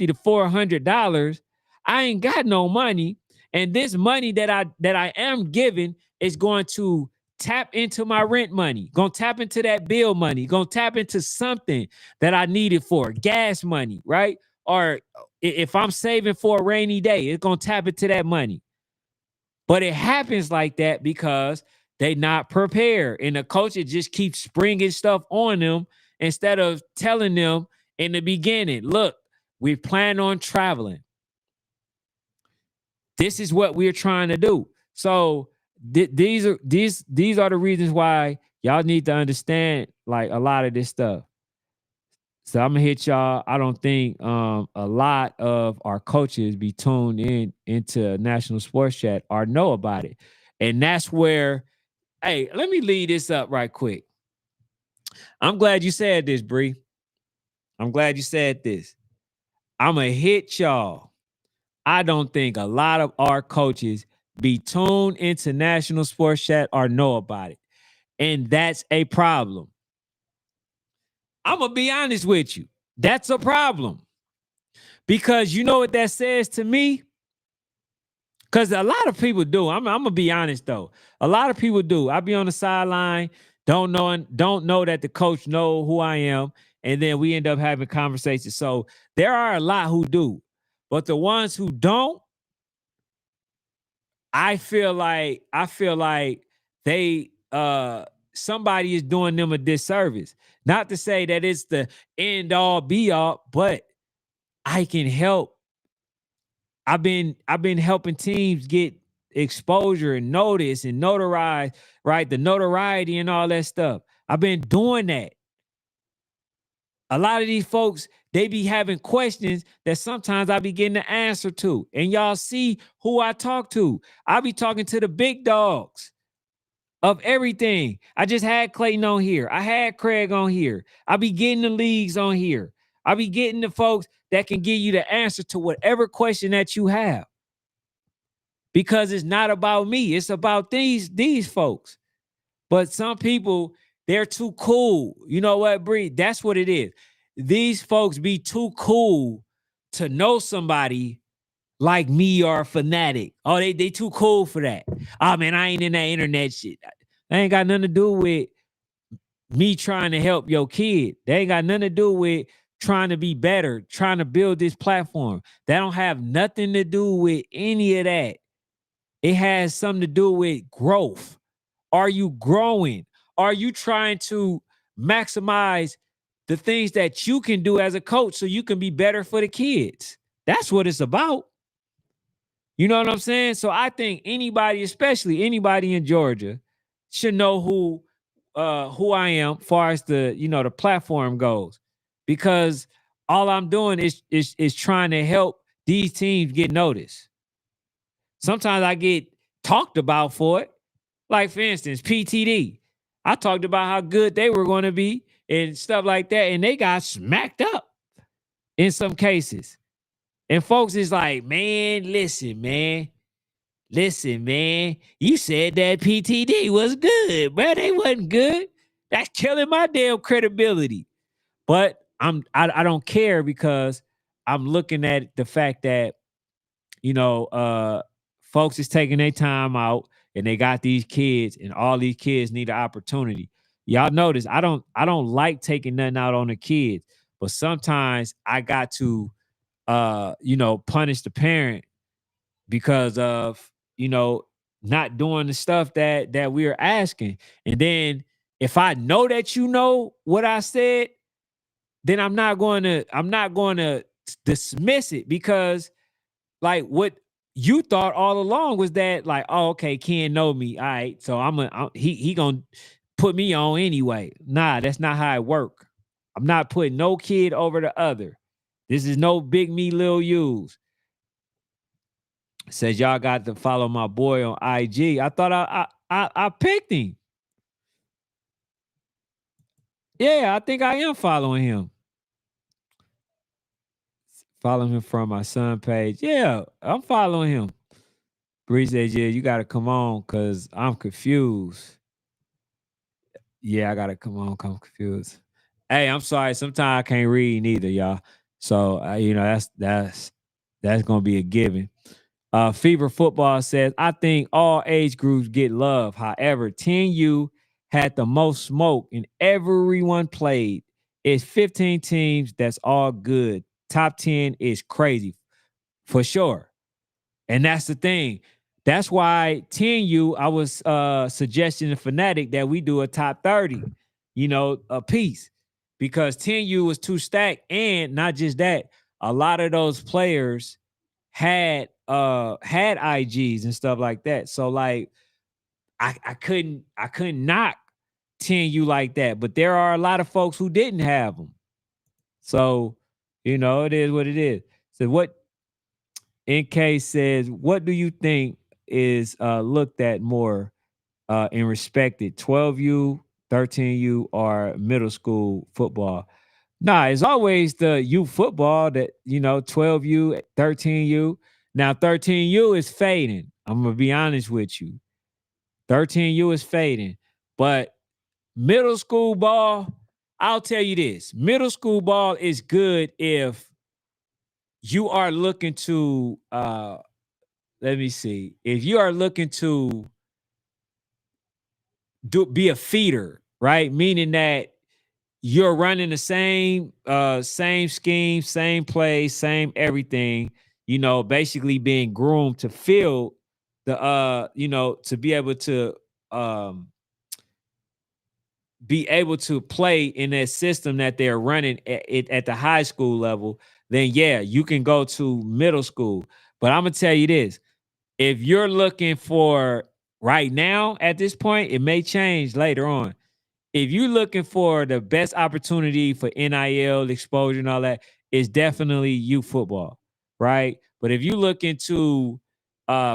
to $400. I ain't got no money. And this money that I am giving is going to tap into my rent money, gonna tap into that bill money, gonna tap into something that I needed for gas money, right? Or if I'm saving for a rainy day, it's gonna tap into that money. But it happens like that because they not prepared, and the coaches just keep springing stuff on them instead of telling them in the beginning, look, we plan on traveling. This is what we're trying to do. So these are the reasons why y'all need to understand like a lot of this stuff. So I'm gonna hit y'all. I don't think a lot of our coaches be tuned into National Sports Chat or know about it. And that's where, hey, let me lead this up right quick. I'm glad you said this, Bree. I'm glad you said this. I'm gonna hit y'all. I don't think a lot of our coaches be tuned into National Sports Chat or know about it. And that's a problem. I'm gonna be honest with you. That's a problem. Because you know what that says to me? Because a lot of people do. I'm gonna be honest though. A lot of people do. I be on the sideline, don't know that the coach know who I am, and then we end up having conversations. So there are a lot who do, but the ones who don't, I feel like they somebody is doing them a disservice. Not to say that it's the end all be all, but I can help. I've been helping teams get exposure and notice and notarized, right? The notoriety and all that stuff. I've been doing that. A lot of these folks, they be having questions that sometimes I be getting the answer to. And y'all see who I talk to. I be talking to the big dogs of everything. I just had Clayton on here. I had Craig on here. I be getting the leagues on here. I be getting the folks that can give you the answer to whatever question that you have. Because it's not about me. It's about these folks. But some people, they're too cool. You know what, Bree? That's what it is. These folks be too cool to know somebody like me or a fanatic. Oh, they too cool for that. Oh, man, I ain't in that internet shit. That ain't got nothing to do with me trying to help your kid. They ain't got nothing to do with trying to be better, trying to build this platform. That don't have nothing to do with any of that. It has something to do with growth. Are you growing? Are you trying to maximize the things that you can do as a coach so you can be better for the kids? That's what it's about. You know what I'm saying? So I think anybody, especially anybody in Georgia, should know who I am, far as the platform goes, because all I'm doing is trying to help these teams get noticed. Sometimes I get talked about for it. Like, for instance, PTD. I talked about how good they were going to be and stuff like that, and they got smacked up in some cases. And folks is like, man, listen, man. You said that PTD was good, but they wasn't good. That's killing my damn credibility. But I don't care, because I'm looking at the fact that, folks is taking their time out, and they got these kids, and all these kids need an opportunity. Y'all notice I don't like taking nothing out on the kids, but sometimes I got to punish the parent because of, not doing the stuff that we are asking. And then if I know that you know what I said, then I'm not going to dismiss it, because like what you thought all along was that, like, oh, okay, Ken know me, all right, so he gonna put me on anyway. Nah, that's not how it work. I'm not putting no kid over the other. This is no big me, little yous. Says y'all got to follow my boy on IG. I thought I picked him. Yeah, I think I am following him. Follow him from my son page. Yeah, I'm following him. Bree says, yeah, you gotta come on because I'm confused. Yeah, I gotta come on, I'm confused. Hey, I'm sorry. Sometimes I can't read neither, y'all. So that's gonna be a given. Fever Football says, I think all age groups get love. However, 10U had the most smoke and everyone played. It's 15 teams. That's all good. Top 10 is crazy for sure. And that's the thing. That's why 10U, I was suggesting to Fanatic that we do a top 30, a piece. Because 10U was too stacked. And not just that, a lot of those players had IGs and stuff like that. So like I couldn't knock 10U like that. But there are a lot of folks who didn't have them. So, it is what it is. So what NK says, what do you think is looked at more and respected? 12U, 13U, or middle school football? Nah, it's always the youth football that, 12U, 13U. Now, 13U is fading. I'm going to be honest with you. 13U is fading. But middle school ball, I'll tell you this. Middle school ball is good if you are looking to, let me see. If you are looking to be a feeder, right? Meaning that you're running the same scheme, same play, same everything, basically being groomed to fill to um be able to play in that system that they're running at the high school level. Then yeah, you can go to middle school. But I'm gonna tell you this: if you're looking for right now at this point, it may change later on. If you're looking for the best opportunity for NIL exposure and all that, it's definitely youth football, right? But if you looking to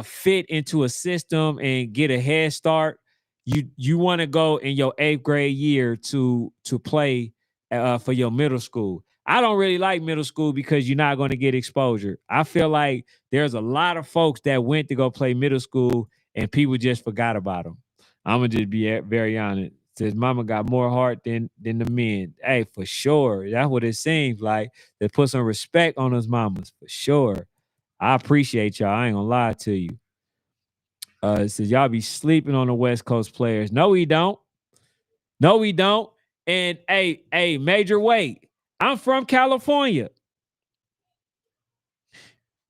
fit into a system and get a head start, you want to go in your 8th grade year to play for your middle school. I don't really like middle school because you're not going to get exposure. I feel like there's a lot of folks that went to go play middle school and people just forgot about them. I'm gonna just be very honest. Says mama got more heart than the men. Hey, for sure. That's what it seems like. They put some respect on those mamas, for sure. I appreciate y'all. I ain't gonna lie to you. It says y'all be sleeping on the West Coast players. No, we don't. No, we don't. And hey, Major Weight. I'm from California.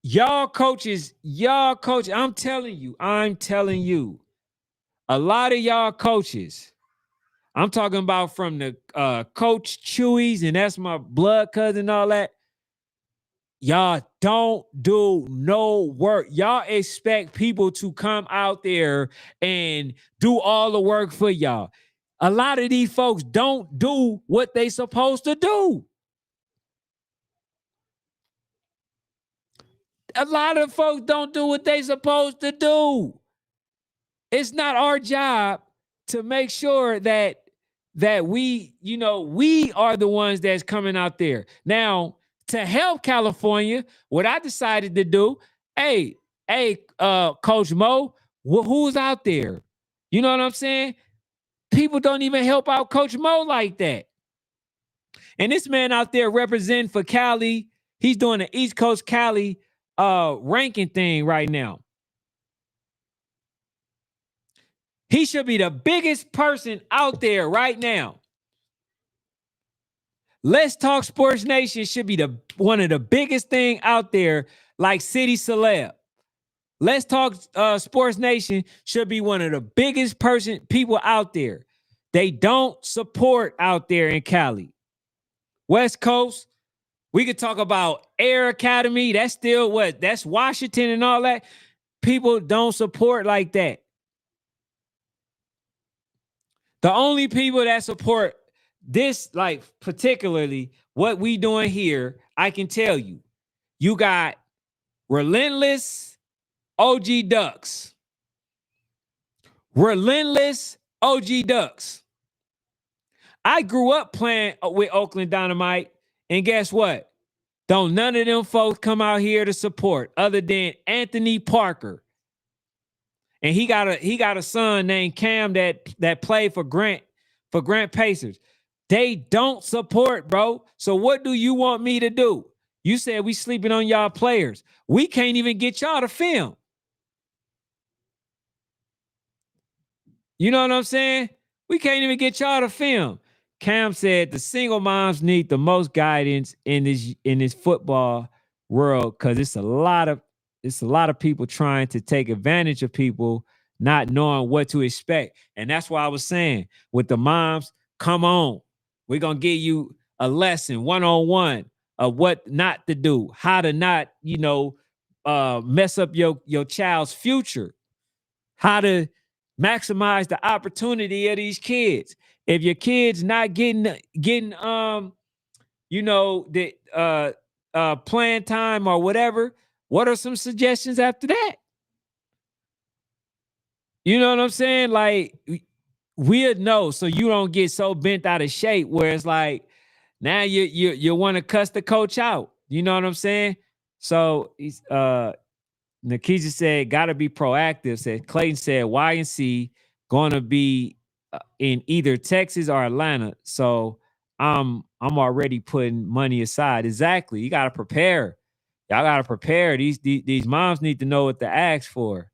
Y'all coaches, I'm telling you, a lot of y'all coaches, I'm talking about from the Coach Chewies, and that's my blood cousin and all that. Y'all don't do no work. Y'all expect people to come out there and do all the work for y'all. A lot of these folks don't do what they supposed to do. A lot of folks don't do what they supposed to do. It's not our job to make sure that we are the ones that's coming out there. Now, to help California, what I decided to do, hey, Coach Mo, who's out there? You know what I'm saying? People don't even help out Coach Mo like that. And this man out there representing for Cali, he's doing the East Coast Cali ranking thing right now. He should be the biggest person out there right now. Let's Talk Sports Nation should be the one of the biggest thing out there, like City Celeb. Let's Talk Sports Nation should be one of the biggest people out there. They don't support out there in Cali. West Coast, we could talk about Air Academy. That's still what? That's Washington and all that. People don't support like that. The only people that support this, like particularly what we doing here, I can tell you, you got Relentless OG Ducks. Relentless OG Ducks. I grew up playing with Oakland Dynamite, and guess what? Don't none of them folks come out here to support other than Anthony Parker. And he got a son named Cam that played for Grant Pacers. They don't support, bro. So what do you want me to do? You said we sleeping on y'all players. We can't even get y'all to film. You know what I'm saying? We can't even get y'all to film. Cam said the single moms need the most guidance in this football world because it's a lot of people trying to take advantage of people not knowing what to expect. And that's why I was saying with the moms, come on. We're going to give you a lesson one-on-one of what not to do, how to not, mess up your child's future, how to maximize the opportunity of these kids. If your kid's not getting the playing time or whatever, what are some suggestions after that? You know what I'm saying? Like, we'd know so you don't get so bent out of shape where it's like now you want to cuss the coach out. You know what I'm saying? So Nikisha said, gotta be proactive. Said Clayton said YNC gonna be in either Texas or Atlanta. So I'm already putting money aside. Exactly. You gotta prepare. Y'all gotta prepare. These moms need to know what to ask for.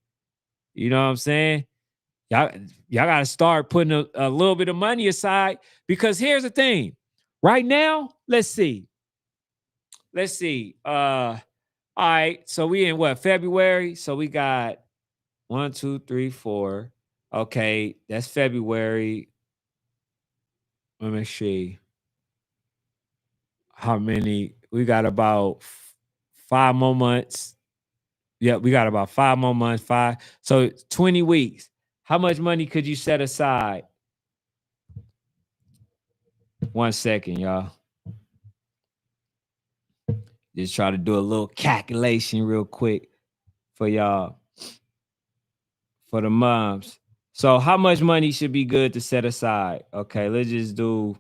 You know what I'm saying? Y'all gotta start putting a little bit of money aside because here's the thing. Right now, let's see. All right, so we in what, February? So we got 1, 2, 3, 4. Okay, that's February. Let me see how many. We got about 5 more months. Yeah, we got about 5 more months. So 20 weeks. How much money could you set aside? 1 second, y'all. Just try to do a little calculation real quick for y'all, for the moms. So how much money should be good to set aside? Okay, let's just do.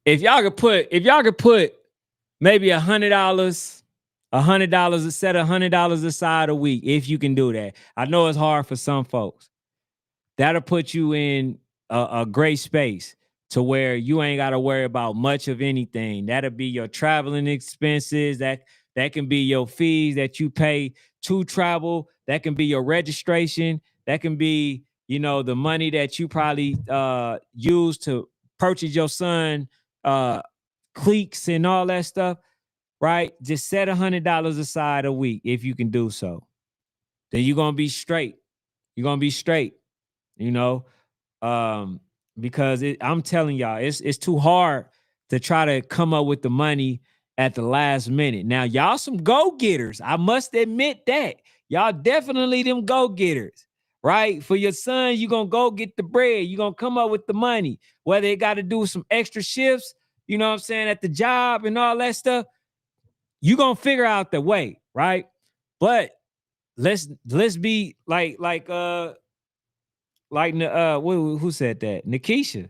If y'all could put maybe $100, set $100 aside a week, if you can do that. I know it's hard for some folks. That'll put you in a great space to where you ain't got to worry about much of anything. That'll be your traveling expenses. That can be your fees that you pay to travel. That can be your registration. That can be, the money that you probably use to purchase your son cleats and all that stuff, right? Just set $100 aside a week if you can do so. Then you're gonna be straight. You're gonna be straight, because I'm telling y'all, it's too hard to try to come up with the money at the last minute. Now, y'all some go-getters. I must admit that. Y'all definitely them go-getters, right? For your son, you're going to go get the bread. You're going to come up with the money. Whether it got to do some extra shifts, you know what I'm saying, at the job and all that stuff, you're going to figure out the way, right? But let's be who said that? Nikisha,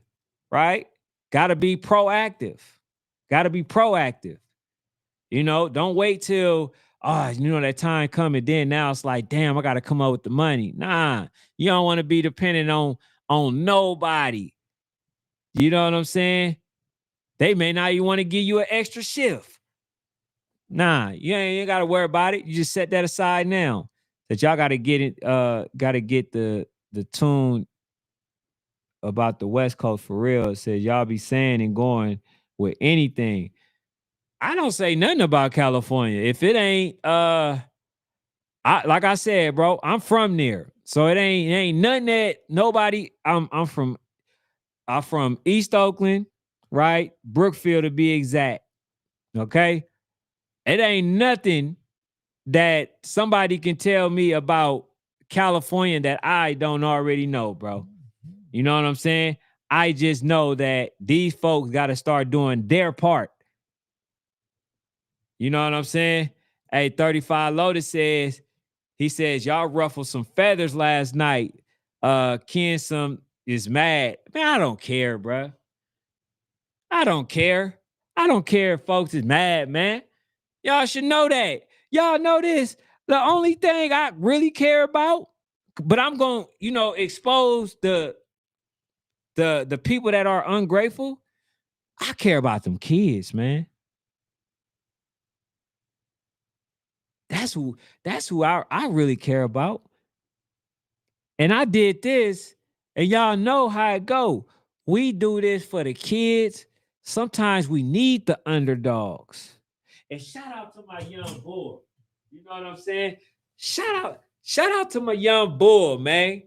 right? Gotta be proactive. Don't wait till that time coming. Then now it's like, damn, I gotta come up with the money. Nah, you don't want to be dependent on nobody. You know what I'm saying? They may not even want to give you an extra shift. Nah, you ain't gotta worry about it. You just set that aside now. That y'all gotta get it, gotta get the tune about the West Coast for real. It says y'all be saying and going with anything. I don't say nothing about California. If it ain't I like I said, bro, I'm from there. So it ain't nothing that nobody I'm from East Oakland, right? Brookfield to be exact. Okay. It ain't nothing that somebody can tell me about California that I don't already know, bro. You know what I'm saying? I just know that these folks got to start doing their part. You know what I'm saying? Hey, 35 Lotus says, he says, y'all ruffled some feathers last night. Ken some is mad. Man, I don't care, bro. I don't care. I don't care if folks is mad, man. Y'all should know that. Y'all know this. The only thing I really care about, but I'm going to, expose the people that are ungrateful. I care about them kids, man. That's who I really care about. And I did this, and y'all know how it go. We do this for the kids. Sometimes we need the underdogs. And shout out to my young boy. You know what I'm saying? Shout out to my young boy, man.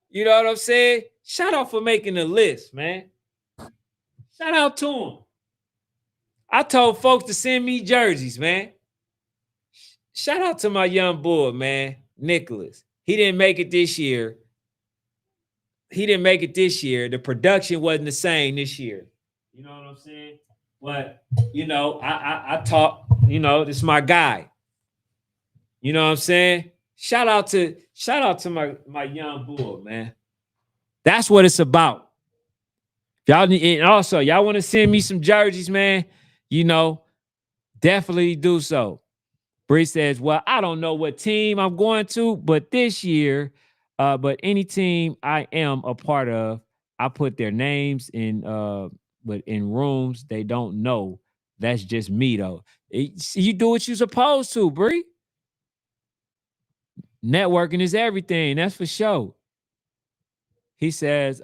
You know what I'm saying? Shout out for making the list, man. Shout out to him. I told folks to send me jerseys, man. Shout out to my young boy, man, Nicholas. He didn't make it this year. The production wasn't the same this year. You know what I'm saying? But I talk. This is my guy. You know what I'm saying? Shout out to my young boy, man. That's what it's about. Y'all need, and also y'all want to send me some jerseys, man. Definitely do so. Bree says, well, I don't know what team I'm going to, but this year, but any team I am a part of, I put their names in but in rooms they don't know. That's just me though. You do what you're supposed to, Bree. Networking is everything, that's for sure. He says,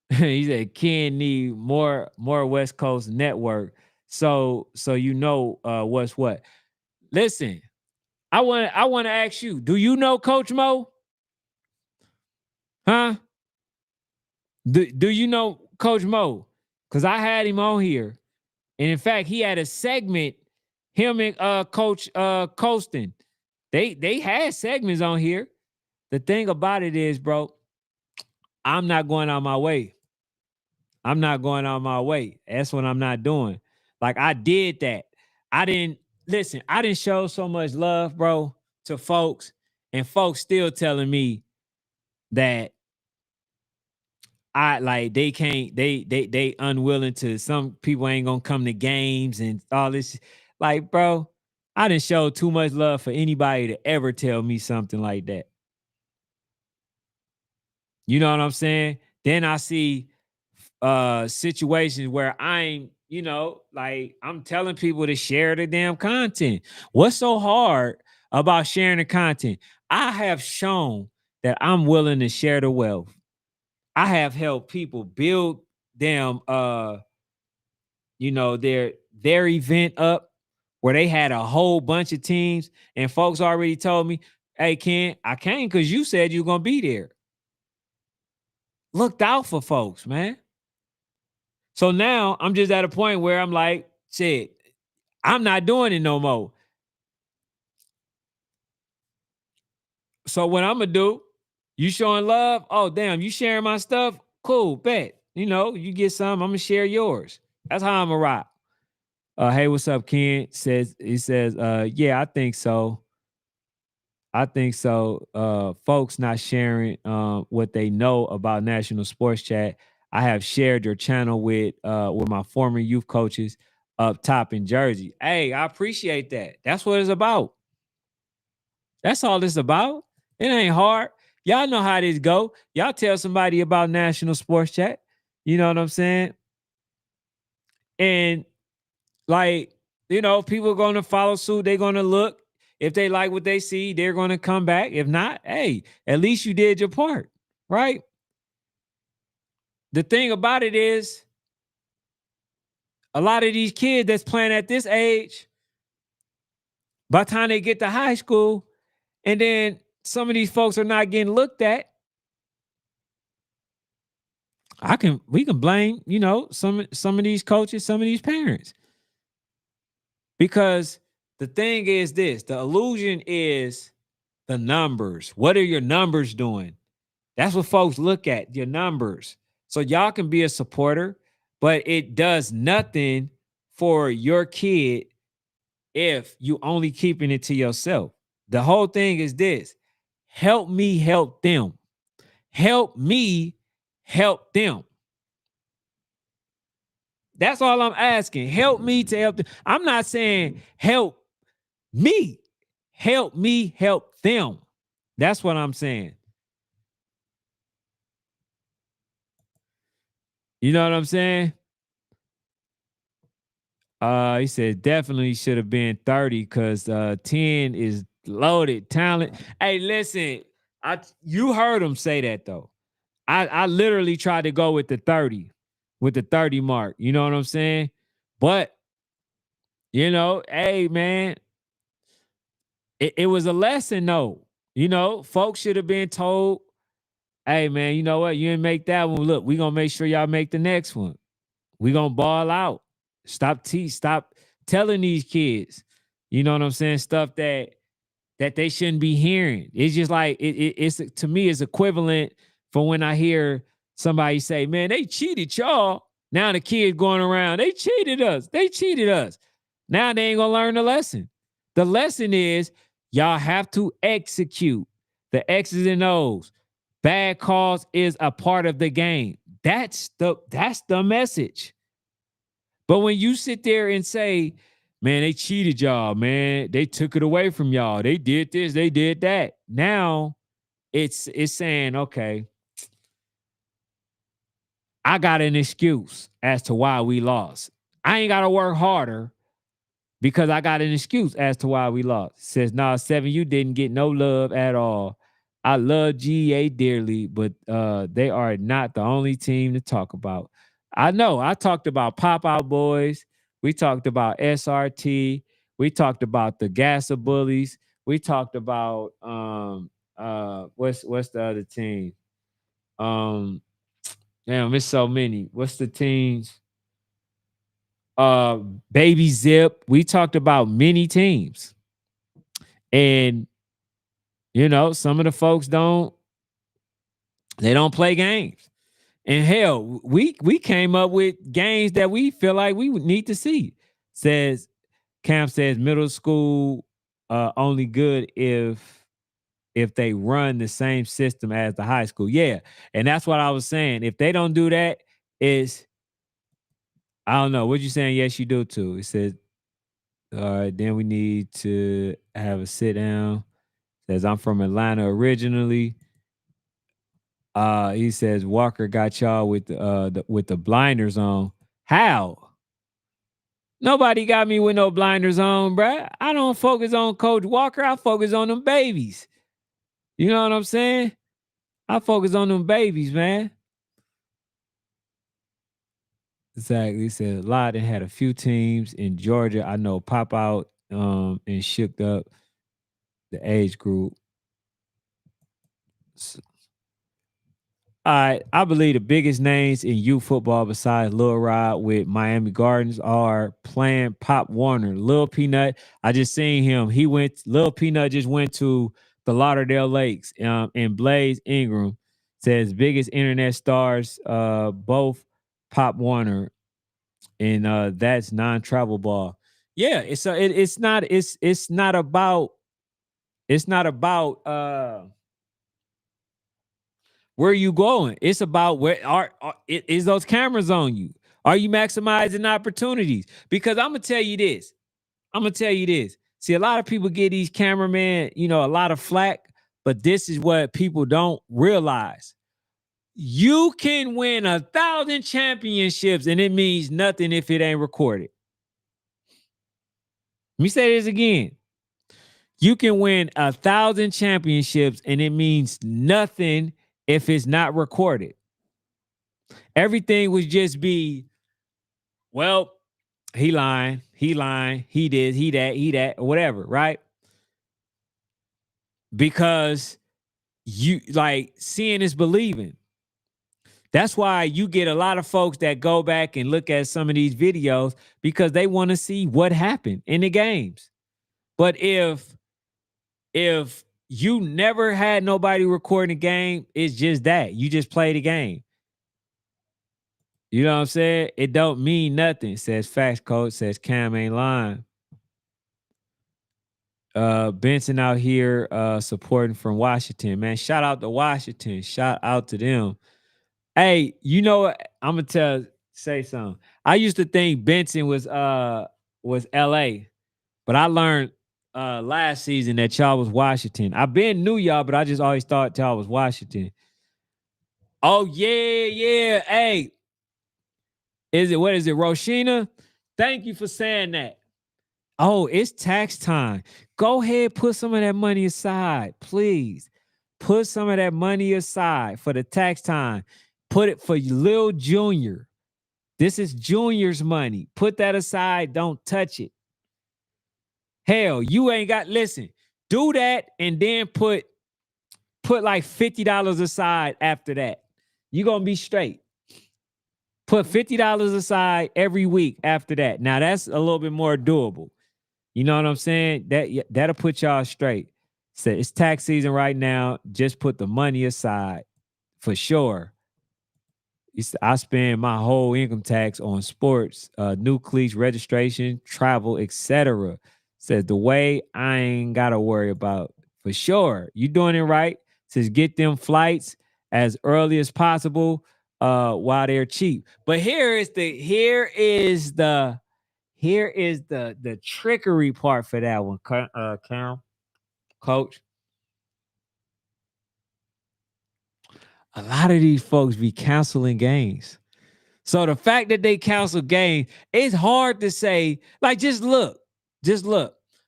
he said Ken need more West Coast network. So what's what. Listen, I want to ask you, do you know Coach Mo? Huh? Do you know Coach Mo? Because I had him on here. And in fact, he had a segment, him and Coach Colston. They had segments on here. The thing about it is, bro, I'm not going out my way. I'm not going out my way. That's what I'm not doing. Like I did that. I didn't listen, I didn't show so much love, bro, to folks, and folks still telling me that I like they can't they unwilling to, some people ain't gonna come to games and all this. Like, bro, I didn't show too much love for anybody to ever tell me something like that. You know what I'm saying? Then I see situations where like I'm telling people to share the damn content. What's so hard about sharing the content? I have shown that I'm willing to share the wealth. I have helped people build them their event up where they had a whole bunch of teams, and folks already told me, hey Ken, I came because you said you're gonna be there. Looked out for folks, man. So now I'm just at a point where I'm like, shit, I'm not doing it no more. So what I'm gonna do, you showing love? Oh, damn, you sharing my stuff? Cool, bet. You get some, I'm gonna share yours. That's how I'm gonna rock. Hey, what's up, Ken? He says, yeah, I think so. I think so. Folks not sharing what they know about National Sports Chat. I have shared your channel with my former youth coaches up top in Jersey. Hey, I appreciate that. That's what it's about. That's all it's about. It ain't hard. Y'all know how this go. Y'all tell somebody about National Sports Chat. You know what I'm saying? And like, people are going to follow suit. They're going to look. If they like what they see, they're going to come back. If not, hey, at least you did your part, right? the thing about it is, a lot of these kids that's playing at this age, by the time they get to high school, and then some of these folks are not getting looked at, we can blame, some of these coaches, some of these parents. Because the thing is this, the illusion is the numbers. What are your numbers doing? That's what folks look at, your numbers. So y'all can be a supporter, but it does nothing for your kid if you only keeping it to yourself. The whole thing is this: help me help them. Help me help them. That's all I'm asking. Help me to help them. I'm not saying help me. Help me help them. That's what I'm saying. You know what I'm saying? He said definitely should have been 30 because 10 is loaded talent. Hey, listen, you heard him say that though. I literally tried to go with the 30, with the 30 mark. You know what I'm saying? But hey man, it was a lesson though. Folks should have been told, hey man, you know what? You didn't make that one. Look, we gonna make sure y'all make the next one. We gonna ball out. Stop telling these kids, you know what I'm saying, stuff that they shouldn't be hearing. It's just like it's to me, it's equivalent for when I hear somebody say, man, they cheated y'all. Now the kid going around, they cheated us. They cheated us. Now they ain't gonna learn the lesson. The lesson is y'all have to execute the X's and O's. Bad calls is a part of the game. That's the message. But when you sit there and say, man, they cheated y'all, man, they took it away from y'all, they did this, they did that. Now it's saying, okay, I got an excuse as to why we lost. I ain't got to work harder because I got an excuse as to why we lost. It says, nah, 7, you didn't get no love at all. I love GA dearly, but they are not the only team to talk about. I know. I talked about Pop Out Boys. We talked about SRT. We talked about the Gasser Bullies. We talked about what's the other team? Damn, it's so many. What's the teams? Baby Zip. We talked about many teams. And some of the folks don't play games. And hell, we came up with games that we feel like we would need to see. Cam says middle school only good if they run the same system as the high school. Yeah. And that's what I was saying. If they don't do that, I don't know. What you saying? Yes, you do too. It says, all right, then we need to have a sit down. Says I'm from Atlanta originally. He says Walker got y'all with the blinders on. How? Nobody got me with no blinders on, bruh. I don't focus on Coach Walker. I focus on them babies. You know what I'm saying? I focus on them babies, man. Exactly. He said Lawton had a few teams in Georgia. I know Pop Out and shook up the age group. All right, I believe the biggest names in youth football besides Lil Rod with Miami Gardens are playing Pop Warner. Lil Peanut, I just seen him. Lil Peanut just went to the Lauderdale Lakes. And Blaze Ingram says biggest internet stars, both Pop Warner, and that's non-travel ball. Yeah, it's not about where you going. It's about is those cameras on you? Are you maximizing opportunities? Because I'm gonna tell you this. See, a lot of people get these cameramen, a lot of flack, but this is what people don't realize. You can win 1,000 championships and it means nothing if it ain't recorded. Let me say this again. You can win 1,000 championships and it means nothing if it's not recorded. Everything would just be, well, he lying, he did, he that, whatever, right? Because you like seeing is believing. That's why you get a lot of folks that go back and look at some of these videos because they want to see what happened in the games. But if you never had nobody recording the game, it's just that. You just play the game. You know what I'm saying? It don't mean nothing, says Facts Coach, says Cam ain't lying. Benson out here supporting from Washington. Man, shout out to Washington. Shout out to them. Hey, you know what? I'm gonna say something. I used to think Benson was LA, but I learned last season that y'all was Washington. I been knew y'all, but I just always thought y'all was Washington. Oh yeah, yeah. Hey, is it what is it, Roshina? Thank you for saying that. Oh, it's tax time. Go ahead, put some of that money aside, please. Put some of that money aside for the tax time. Put it for Lil Junior. This is Junior's money. Put that aside. Don't touch it. Hell, you ain't got, listen, do that and then put like $50 aside after that. You're gonna be straight. Put $50 aside every week after that. Now that's a little bit more doable. You know what I'm saying? That'll put y'all straight. So it's tax season right now. Just put the money aside for sure. I spend my whole income tax on sports, new cleats, registration, travel, etc. Says the way I ain't gotta worry about for sure. You doing it right. Says get them flights as early as possible while they're cheap. But here is the trickery part for that one, Cam, Coach. A lot of these folks be canceling games. So the fact that they cancel games, it's hard to say. Like, just look.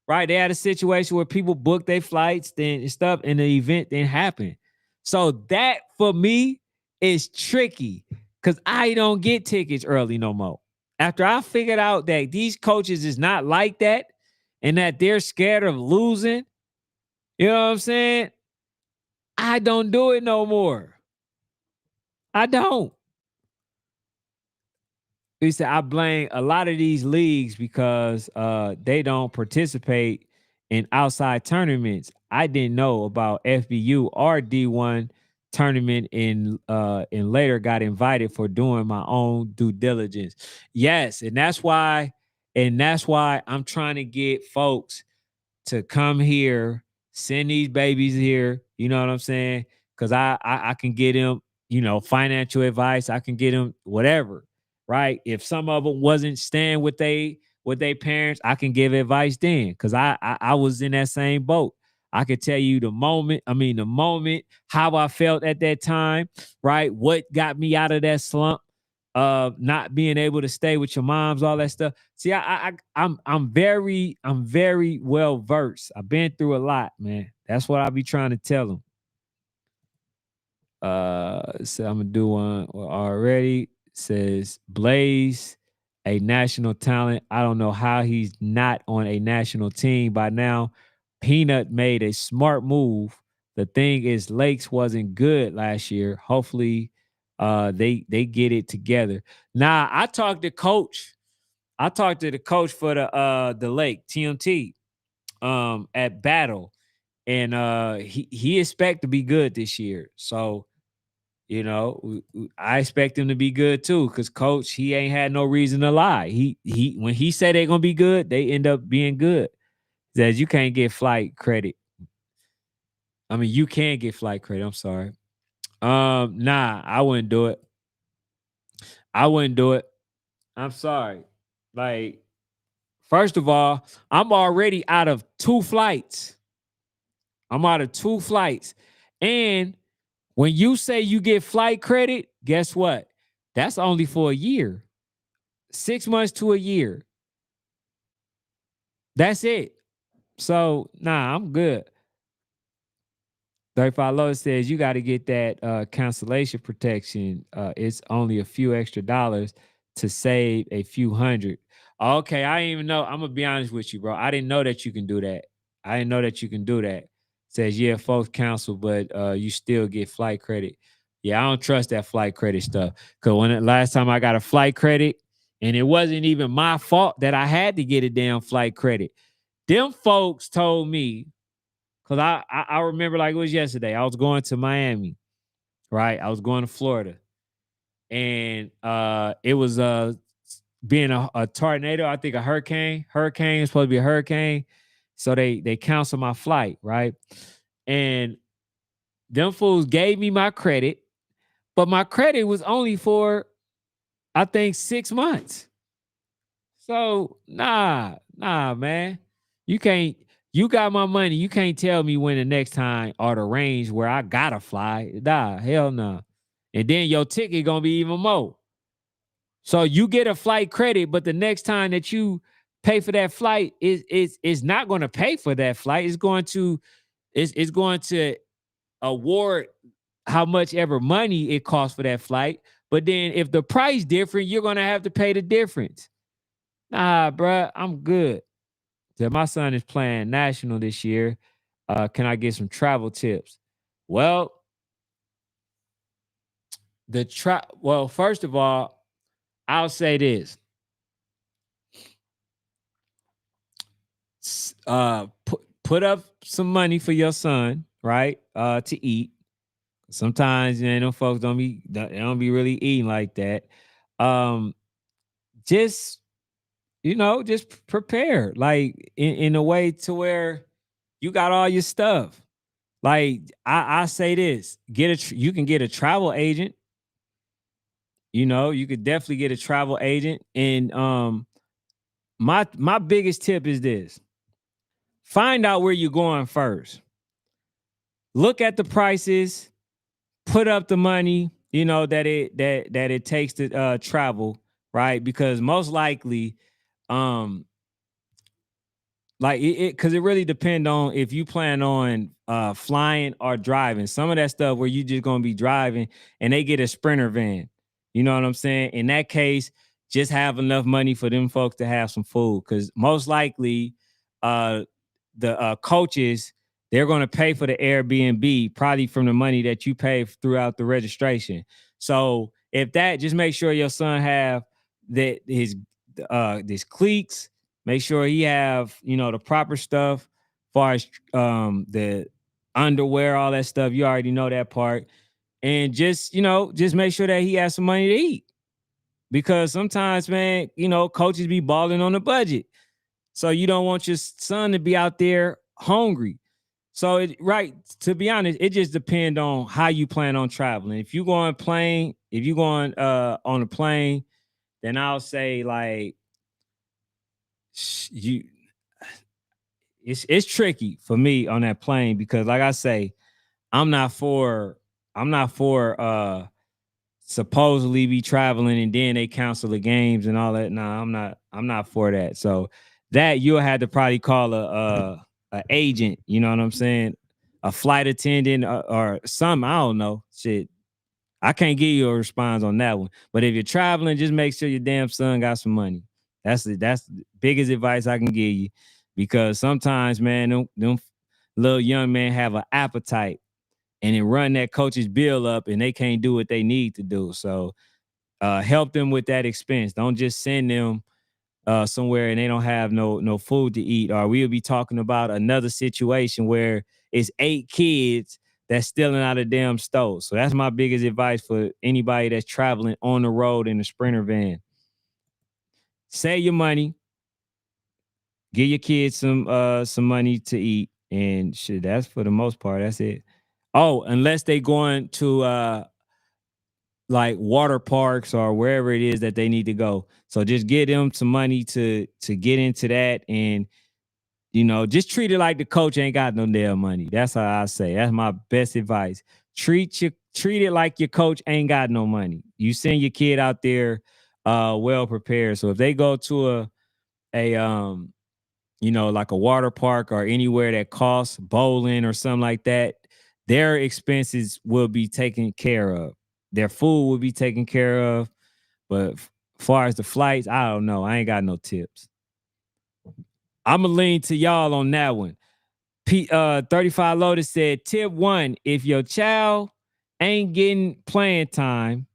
Right, they had a situation where people booked their flights, then stuff, and the event didn't happen. So that for me is tricky because I don't get tickets early no more. After I figured out that these coaches is not like that, and that they're scared of losing, you know what I'm saying? I don't do it no more. I don't. He said I blame a lot of these leagues because they don't participate in outside tournaments. I didn't know about FBU or D1 tournament and later got invited for doing my own due diligence. Yes, and that's why I'm trying to get folks to come here, send these babies here. You know what I'm saying? Because I can get them, financial advice. I can get them whatever, right? If some of them wasn't staying with they parents, I can give advice then. Because I was in that same boat. I could tell you the moment how I felt at that time, right? What got me out of that slump of not being able to stay with your moms, all that stuff. See, I'm very well versed. I've been through a lot, man. That's what I be trying to tell them. So I'm gonna do one already. Says Blaze, a national talent. I don't know how he's not on a national team by now. Peanut made a smart move. The thing is, Lakes wasn't good last year. Hopefully, they get it together. Now, I talked to the coach for the Lake TMT at Battle, and he expect to be good this year. So I expect him to be good too, because coach, he ain't had no reason to lie. He when he said they're gonna be good, they end up being good. Says you can't get flight credit. I mean, you can get flight credit. I'm sorry. Nah, I wouldn't do it. I wouldn't do it. I'm sorry. Like, first of all, I'm already out of two flights. I'm out of two flights. And when you say you get flight credit, guess what? That's only for a year. 6 months to a year. That's it. So, nah, I'm good. 35 Low says you got to get that cancellation protection. It's only a few extra dollars to save a few hundred. Okay, I didn't even know. I'm gonna be honest with you, bro. I didn't know that you can do that. I didn't know that you can do that. Says yeah, folks cancel, but you still get flight credit. Yeah, I don't trust that flight credit stuff. Cause last time I got a flight credit, and it wasn't even my fault that I had to get a damn flight credit. Them folks told me, because I remember like it was yesterday. I was going to Miami, right? I was going to Florida. And it was being a tornado, I think a hurricane. Hurricane is supposed to be a hurricane. So they canceled my flight, right? And them fools gave me my credit, but my credit was only for I think 6 months. So nah, man. You can't. You got my money. You can't tell me when the next time or the range where I gotta fly. Nah, hell no. Nah. And then your ticket gonna be even more. So you get a flight credit, but the next time that you pay for that flight is not going to pay for that flight. It's going to award how much ever money it costs for that flight. But then if the price different, you're gonna have to pay the difference. Nah, bruh, I'm good. So my son is playing national this year. Can I get some travel tips? Well, well, first of all, I'll say this. Put up some money for your son, right? To eat. Sometimes them folks don't be really eating like that. Um, just just prepare like in a way to where you got all your stuff. Like I say this, you can get a travel agent. You could definitely get a travel agent. And my biggest tip is this: find out where you're going first. Look at the prices, put up the money, that it takes to travel, right? Because most likely, um, like because it really depend on if you plan on flying or driving. Some of that stuff where you just gonna be driving and they get a sprinter van. You know what I'm saying? In that case, just have enough money for them folks to have some food. Because most likely, uh, the coaches, they're gonna pay for the Airbnb probably from the money that you pay throughout the registration. So if that, just make sure your son have that his cleats. Make sure he have, the proper stuff as far as the underwear, all that stuff. You already know that part. And just make sure that he has some money to eat. Because sometimes, man, coaches be balling on the budget. So you don't want your son to be out there hungry. So to be honest, it just depends on how you plan on traveling. If you going on a plane, then I'll say like you it's tricky for me on that plane because like I say, I'm not for supposedly be traveling and then they cancel the games and all that. Nah, I'm not for that. So that you'll have to probably call a agent, you know what I'm saying? A flight attendant or some, I don't know. Shit. I can't give you a response on that one. But if you're traveling, just make sure your damn son got some money. That's the biggest advice I can give you. Because sometimes, man, them little young men have an appetite and then run that coach's bill up and they can't do what they need to do. So help them with that expense. Don't just send them somewhere and they don't have no food to eat. Or we'll be talking about another situation where it's 8 kids that's stealing out of damn stores. So that's my biggest advice for anybody that's traveling on the road in a sprinter van. Save your money, give your kids some money to eat, and shit. That's for the most part. That's it. Oh, unless they going to like water parks or wherever it is that they need to go. So just get them some money to get into that, and just treat it like the coach ain't got no damn money. That's how I say. That's my best advice. Treat it like your coach ain't got no money. You send your kid out there well prepared. So if they go to like a water park or anywhere that costs bowling or something like that, their expenses will be taken care of. Their food will be taken care of. But far as the flights, I don't know. I ain't got no tips. I'ma lean to y'all on that one. 35 Lotus said, tip one, if your child ain't getting playing time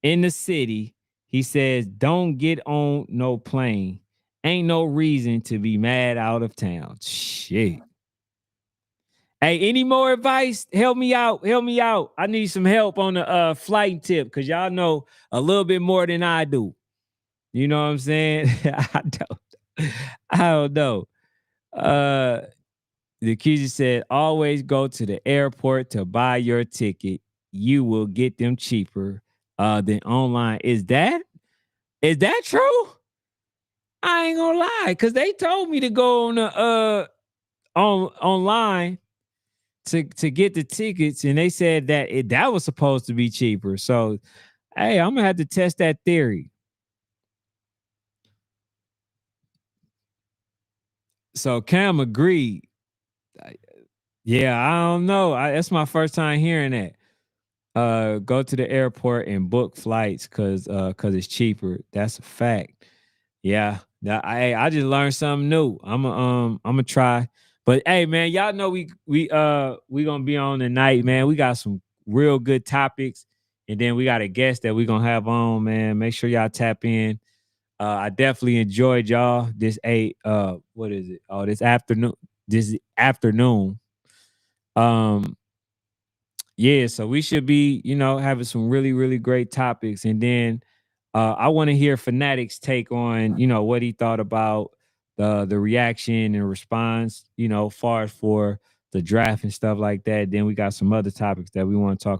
in the city, he says, don't get on no plane. Ain't no reason to be mad out of town. Shit. Hey, any more advice? Help me out. Help me out. I need some help on the flight tip because y'all know a little bit more than I do. You know what I'm saying? I don't know. Uh the Keisha said, always go to the airport to buy your ticket. You will get them cheaper than online. Is that true? I ain't gonna lie, because they told me to go on the online to get the tickets, and they said that that was supposed to be cheaper. So hey, I'm gonna have to test that theory. So Cam agreed. Yeah, I don't know. That's my first time hearing that. Go to the airport and book flights because it's cheaper. That's a fact. Yeah. I just learned something new. I'm gonna try. But hey man, y'all know we gonna be on tonight, man. We got some real good topics, and then we got a guest that we gonna have on, man. Make sure y'all tap in. I definitely enjoyed y'all this what is it? Oh, this afternoon. Um, yeah, so we should be, having some really, really great topics. And then I want to hear Fanatic's take on, what he thought about the reaction and response, far as for the draft and stuff like that. Then we got some other topics that we want to talk about.